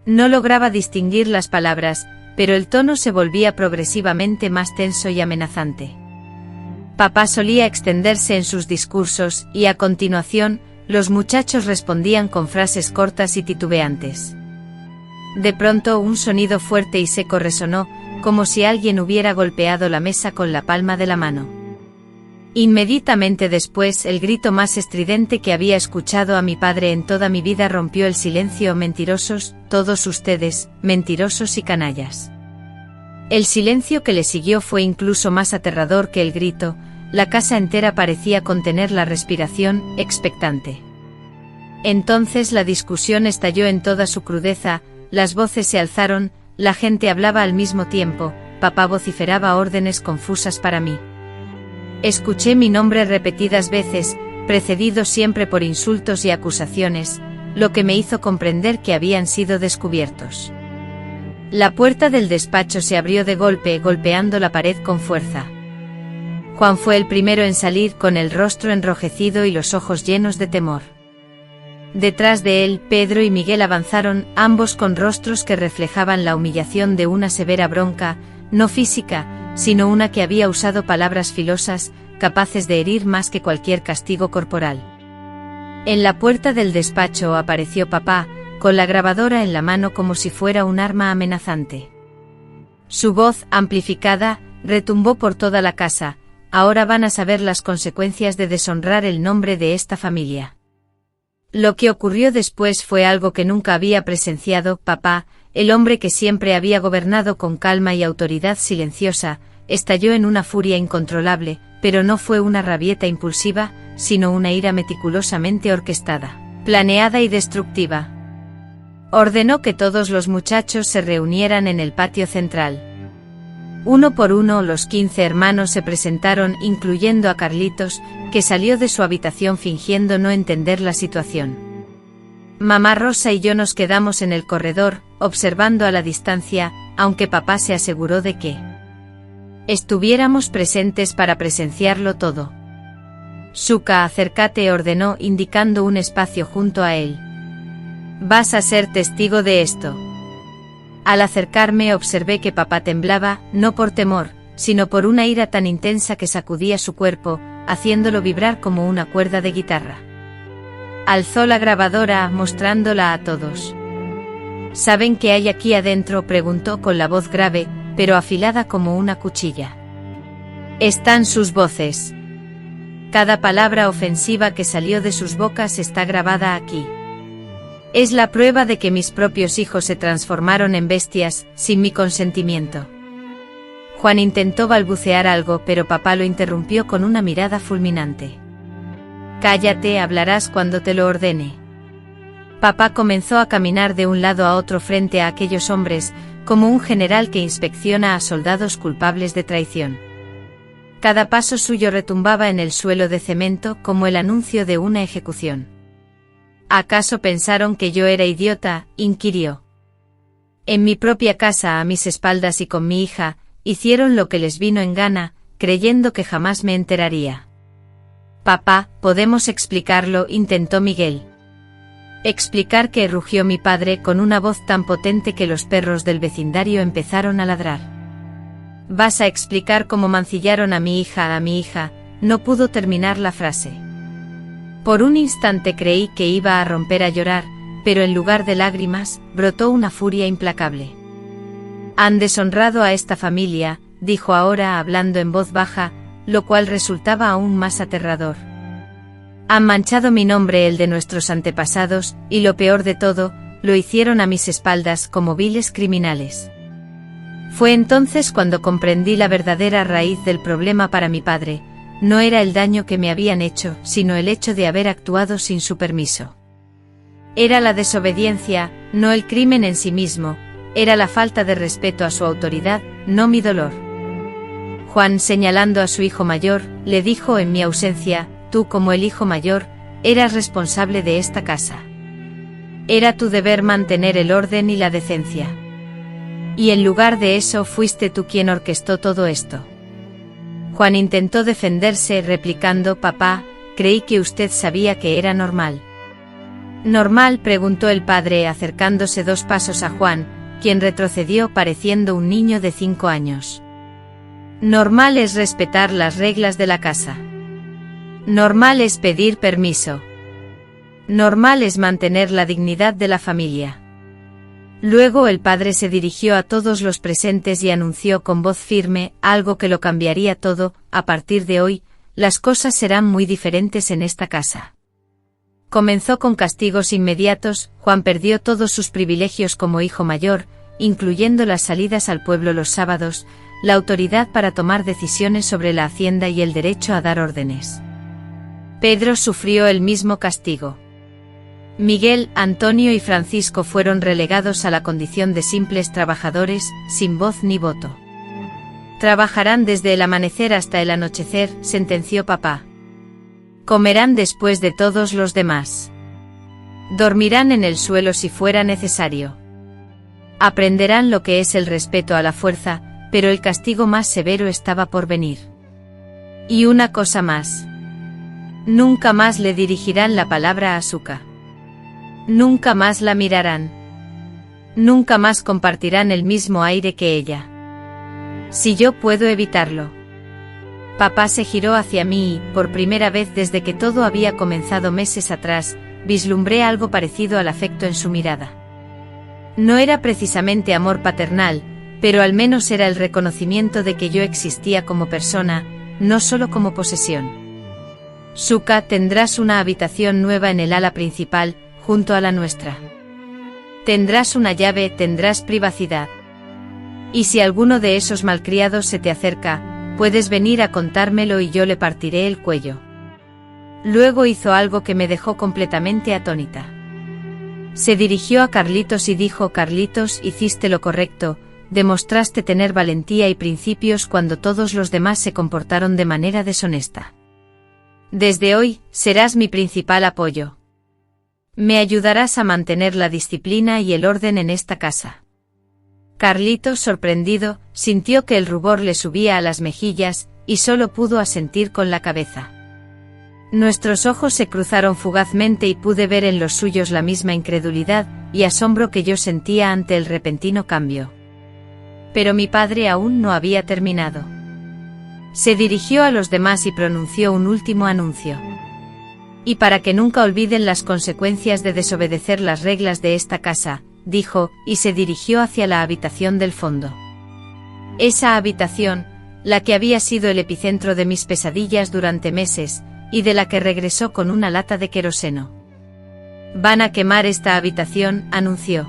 No lograba distinguir las palabras, pero el tono se volvía progresivamente más tenso y amenazante. Papá solía extenderse en sus discursos, y a continuación, los muchachos respondían con frases cortas y titubeantes. De pronto un sonido fuerte y seco resonó, como si alguien hubiera golpeado la mesa con la palma de la mano. Inmediatamente después, el grito más estridente que había escuchado a mi padre en toda mi vida rompió el silencio. Mentirosos, todos ustedes, mentirosos y canallas. El silencio que le siguió fue incluso más aterrador que el grito. La casa entera parecía contener la respiración, expectante. Entonces la discusión estalló en toda su crudeza, las voces se alzaron, la gente hablaba al mismo tiempo, papá vociferaba órdenes confusas para mí. Escuché mi nombre repetidas veces, precedido siempre por insultos y acusaciones, lo que me hizo comprender que habían sido descubiertos. La puerta del despacho se abrió de golpe, golpeando la pared con fuerza. Juan fue el primero en salir, con el rostro enrojecido y los ojos llenos de temor. Detrás de él, Pedro y Miguel avanzaron, ambos con rostros que reflejaban la humillación de una severa bronca, no física, sino una que había usado palabras filosas, capaces de herir más que cualquier castigo corporal. En la puerta del despacho apareció papá, con la grabadora en la mano como si fuera un arma amenazante. Su voz, amplificada, retumbó por toda la casa. Ahora van a saber las consecuencias de deshonrar el nombre de esta familia. Lo que ocurrió después fue algo que nunca había presenciado. Papá, el hombre que siempre había gobernado con calma y autoridad silenciosa, estalló en una furia incontrolable, pero no fue una rabieta impulsiva, sino una ira meticulosamente orquestada, planeada y destructiva. Ordenó que todos los muchachos se reunieran en el patio central. Uno por uno los 15 hermanos se presentaron, incluyendo a Carlitos, que salió de su habitación fingiendo no entender la situación. Mamá Rosa y yo nos quedamos en el corredor, observando a la distancia, aunque papá se aseguró de que estuviéramos presentes para presenciarlo todo. Suca, acércate, ordenó, indicando un espacio junto a él. Vas a ser testigo de esto. Al acercarme observé que papá temblaba, no por temor, sino por una ira tan intensa que sacudía su cuerpo, haciéndolo vibrar como una cuerda de guitarra. Alzó la grabadora, mostrándola a todos. ¿Saben qué hay aquí adentro?, preguntó con la voz grave, pero afilada como una cuchilla. Están sus voces. Cada palabra ofensiva que salió de sus bocas está grabada aquí. Es la prueba de que mis propios hijos se transformaron en bestias, sin mi consentimiento. Juan intentó balbucear algo, pero papá lo interrumpió con una mirada fulminante. Cállate, hablarás cuando te lo ordene. Papá comenzó a caminar de un lado a otro frente a aquellos hombres, como un general que inspecciona a soldados culpables de traición. Cada paso suyo retumbaba en el suelo de cemento como el anuncio de una ejecución. ¿Acaso pensaron que yo era idiota?, inquirió. En mi propia casa, a mis espaldas y con mi hija, hicieron lo que les vino en gana, creyendo que jamás me enteraría. Papá, podemos explicarlo, intentó Miguel. Explicar qué, rugió mi padre con una voz tan potente que los perros del vecindario empezaron a ladrar. Vas a explicar cómo mancillaron a mi hija, no pudo terminar la frase. Por un instante creí que iba a romper a llorar, pero en lugar de lágrimas, brotó una furia implacable. Han deshonrado a esta familia, dijo ahora hablando en voz baja, lo cual resultaba aún más aterrador. Han manchado mi nombre, el de nuestros antepasados, y lo peor de todo, lo hicieron a mis espaldas como viles criminales. Fue entonces cuando comprendí la verdadera raíz del problema para mi padre. No era el daño que me habían hecho, sino el hecho de haber actuado sin su permiso. Era la desobediencia, no el crimen en sí mismo, era la falta de respeto a su autoridad, no mi dolor. Juan, señalando a su hijo mayor, le dijo en mi ausencia, tú como el hijo mayor, eras responsable de esta casa. Era tu deber mantener el orden y la decencia. Y en lugar de eso fuiste tú quien orquestó todo esto. Juan intentó defenderse replicando, papá, creí que usted sabía que era normal. ¿Normal?, preguntó el padre acercándose 2 pasos a Juan, quien retrocedió pareciendo un niño de 5 años. Normal es respetar las reglas de la casa. Normal es pedir permiso. Normal es mantener la dignidad de la familia. Luego el padre se dirigió a todos los presentes y anunció con voz firme, algo que lo cambiaría todo, a partir de hoy, las cosas serán muy diferentes en esta casa. Comenzó con castigos inmediatos. Juan perdió todos sus privilegios como hijo mayor, incluyendo las salidas al pueblo los sábados, la autoridad para tomar decisiones sobre la hacienda y el derecho a dar órdenes. Pedro sufrió el mismo castigo. Miguel, Antonio y Francisco fueron relegados a la condición de simples trabajadores, sin voz ni voto. Trabajarán desde el amanecer hasta el anochecer, sentenció papá. Comerán después de todos los demás. Dormirán en el suelo si fuera necesario. Aprenderán lo que es el respeto a la fuerza, pero el castigo más severo estaba por venir. Y una cosa más. Nunca más le dirigirán la palabra a Suka. Nunca más la mirarán. Nunca más compartirán el mismo aire que ella. Si yo puedo evitarlo. Papá se giró hacia mí y, por primera vez desde que todo había comenzado meses atrás, vislumbré algo parecido al afecto en su mirada. No era precisamente amor paternal, pero al menos era el reconocimiento de que yo existía como persona, no solo como posesión. Suka, tendrás una habitación nueva en el ala principal, junto a la nuestra. Tendrás una llave, tendrás privacidad. Y si alguno de esos malcriados se te acerca, puedes venir a contármelo y yo le partiré el cuello. Luego hizo algo que me dejó completamente atónita. Se dirigió a Carlitos y dijo, Carlitos, hiciste lo correcto, demostraste tener valentía y principios cuando todos los demás se comportaron de manera deshonesta. Desde hoy, serás mi principal apoyo. Me ayudarás a mantener la disciplina y el orden en esta casa. Carlitos, sorprendido, sintió que el rubor le subía a las mejillas, y solo pudo asentir con la cabeza. Nuestros ojos se cruzaron fugazmente y pude ver en los suyos la misma incredulidad y asombro que yo sentía ante el repentino cambio. Pero mi padre aún no había terminado. Se dirigió a los demás y pronunció un último anuncio. Y para que nunca olviden las consecuencias de desobedecer las reglas de esta casa, dijo, y se dirigió hacia la habitación del fondo. Esa habitación, la que había sido el epicentro de mis pesadillas durante meses, y de la que regresó con una lata de queroseno. Van a quemar esta habitación, anunció.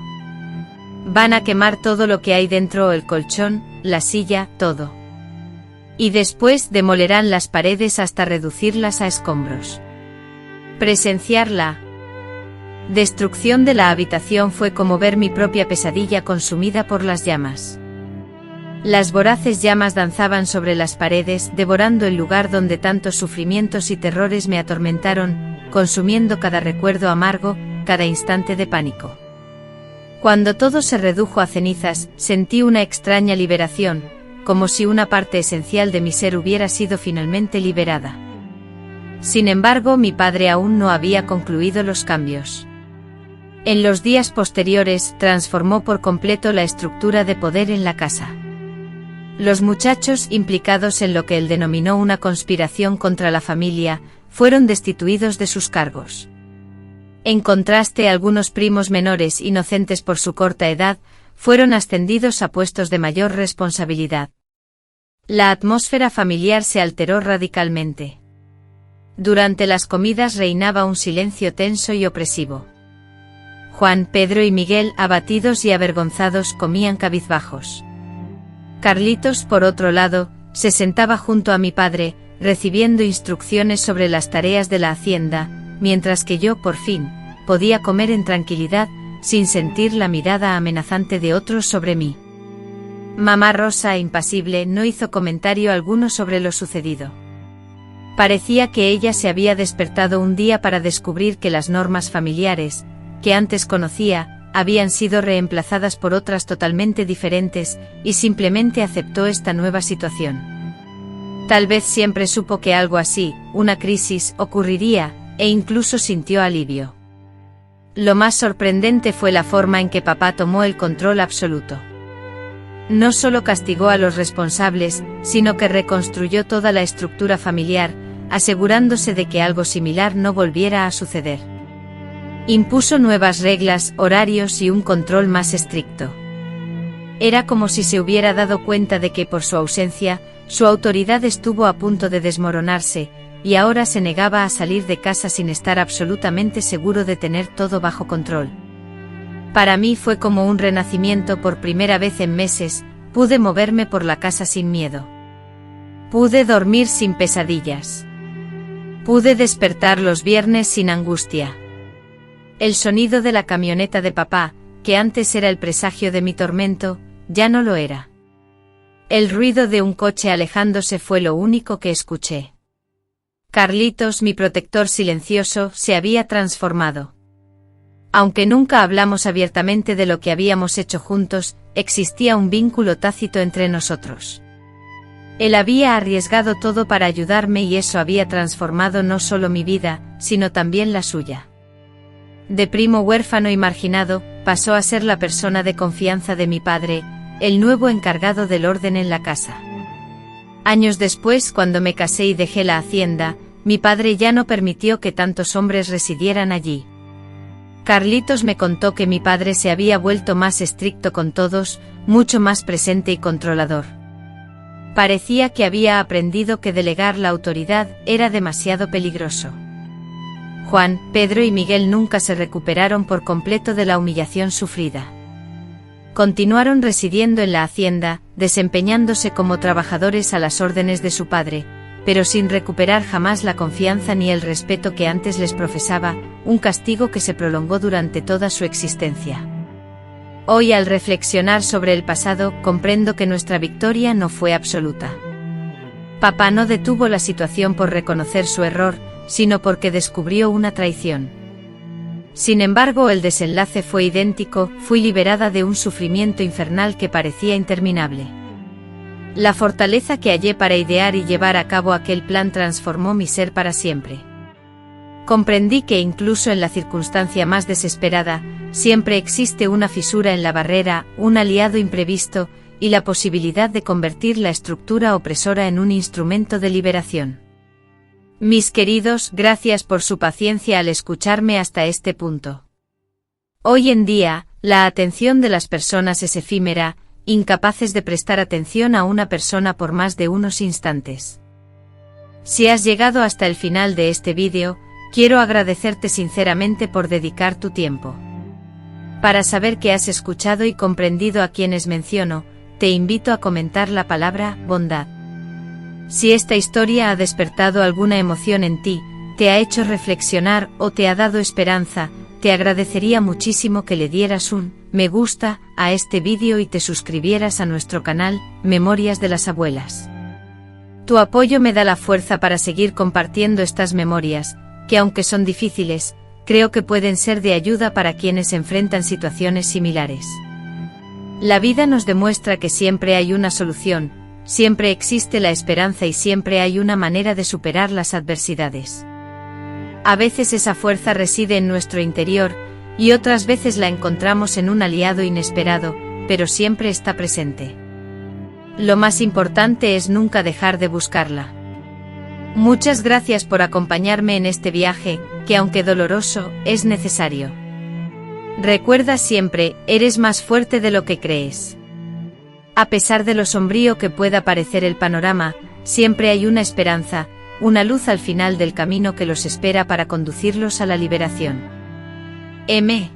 Van a quemar todo lo que hay dentro, el colchón, la silla, todo. Y después demolerán las paredes hasta reducirlas a escombros. Presenciar la destrucción de la habitación fue como ver mi propia pesadilla consumida por las llamas. Las voraces llamas danzaban sobre las paredes, devorando el lugar donde tantos sufrimientos y terrores me atormentaron, consumiendo cada recuerdo amargo, cada instante de pánico. Cuando todo se redujo a cenizas, sentí una extraña liberación, como si una parte esencial de mi ser hubiera sido finalmente liberada. Sin embargo, mi padre aún no había concluido los cambios. En los días posteriores, transformó por completo la estructura de poder en la casa. Los muchachos implicados en lo que él denominó una conspiración contra la familia, fueron destituidos de sus cargos. En contraste, algunos primos menores inocentes por su corta edad, fueron ascendidos a puestos de mayor responsabilidad. La atmósfera familiar se alteró radicalmente. Durante las comidas reinaba un silencio tenso y opresivo. Juan, Pedro y Miguel, abatidos y avergonzados, comían cabizbajos. Carlitos, por otro lado, se sentaba junto a mi padre, recibiendo instrucciones sobre las tareas de la hacienda, mientras que yo, por fin, podía comer en tranquilidad, sin sentir la mirada amenazante de otros sobre mí. Mamá Rosa, impasible, no hizo comentario alguno sobre lo sucedido. Parecía que ella se había despertado un día para descubrir que las normas familiares, que antes conocía, habían sido reemplazadas por otras totalmente diferentes, y simplemente aceptó esta nueva situación. Tal vez siempre supo que algo así, una crisis, ocurriría, e incluso sintió alivio. Lo más sorprendente fue la forma en que papá tomó el control absoluto. No solo castigó a los responsables, sino que reconstruyó toda la estructura familiar, asegurándose de que algo similar no volviera a suceder. Impuso nuevas reglas, horarios y un control más estricto. Era como si se hubiera dado cuenta de que por su ausencia, su autoridad estuvo a punto de desmoronarse, y ahora se negaba a salir de casa sin estar absolutamente seguro de tener todo bajo control. Para mí fue como un renacimiento. Por primera vez en meses, pude moverme por la casa sin miedo. Pude dormir sin pesadillas. Pude despertar los viernes sin angustia. El sonido de la camioneta de papá, que antes era el presagio de mi tormento, ya no lo era. El ruido de un coche alejándose fue lo único que escuché. Carlitos, mi protector silencioso, se había transformado. Aunque nunca hablamos abiertamente de lo que habíamos hecho juntos, existía un vínculo tácito entre nosotros. Él había arriesgado todo para ayudarme y eso había transformado no solo mi vida, sino también la suya. De primo huérfano y marginado, pasó a ser la persona de confianza de mi padre, el nuevo encargado del orden en la casa. Años después, cuando me casé y dejé la hacienda, mi padre ya no permitió que tantos hombres residieran allí. Carlitos me contó que mi padre se había vuelto más estricto con todos, mucho más presente y controlador. Parecía que había aprendido que delegar la autoridad era demasiado peligroso. Juan, Pedro y Miguel nunca se recuperaron por completo de la humillación sufrida. Continuaron residiendo en la hacienda, desempeñándose como trabajadores a las órdenes de su padre, pero sin recuperar jamás la confianza ni el respeto que antes les profesaba, un castigo que se prolongó durante toda su existencia. Hoy, al reflexionar sobre el pasado, comprendo que nuestra victoria no fue absoluta. Papá no detuvo la situación por reconocer su error, sino porque descubrió una traición. Sin embargo, el desenlace fue idéntico. Fui liberada de un sufrimiento infernal que parecía interminable. La fortaleza que hallé para idear y llevar a cabo aquel plan transformó mi ser para siempre. Comprendí que incluso en la circunstancia más desesperada, siempre existe una fisura en la barrera, un aliado imprevisto, y la posibilidad de convertir la estructura opresora en un instrumento de liberación. Mis queridos, gracias por su paciencia al escucharme hasta este punto. Hoy en día, la atención de las personas es efímera, incapaces de prestar atención a una persona por más de unos instantes. Si has llegado hasta el final de este vídeo, quiero agradecerte sinceramente por dedicar tu tiempo. Para saber que has escuchado y comprendido a quienes menciono, te invito a comentar la palabra bondad. Si esta historia ha despertado alguna emoción en ti, te ha hecho reflexionar o te ha dado esperanza, te agradecería muchísimo que le dieras un me gusta a este vídeo y te suscribieras a nuestro canal, Memorias de las Abuelas. Tu apoyo me da la fuerza para seguir compartiendo estas memorias, que aunque son difíciles, creo que pueden ser de ayuda para quienes enfrentan situaciones similares. La vida nos demuestra que siempre hay una solución, siempre existe la esperanza y siempre hay una manera de superar las adversidades. A veces esa fuerza reside en nuestro interior, y otras veces la encontramos en un aliado inesperado, pero siempre está presente. Lo más importante es nunca dejar de buscarla. Muchas gracias por acompañarme en este viaje, que aunque doloroso, es necesario. Recuerda siempre, eres más fuerte de lo que crees. A pesar de lo sombrío que pueda parecer el panorama, siempre hay una esperanza, una luz al final del camino que los espera para conducirlos a la liberación. M.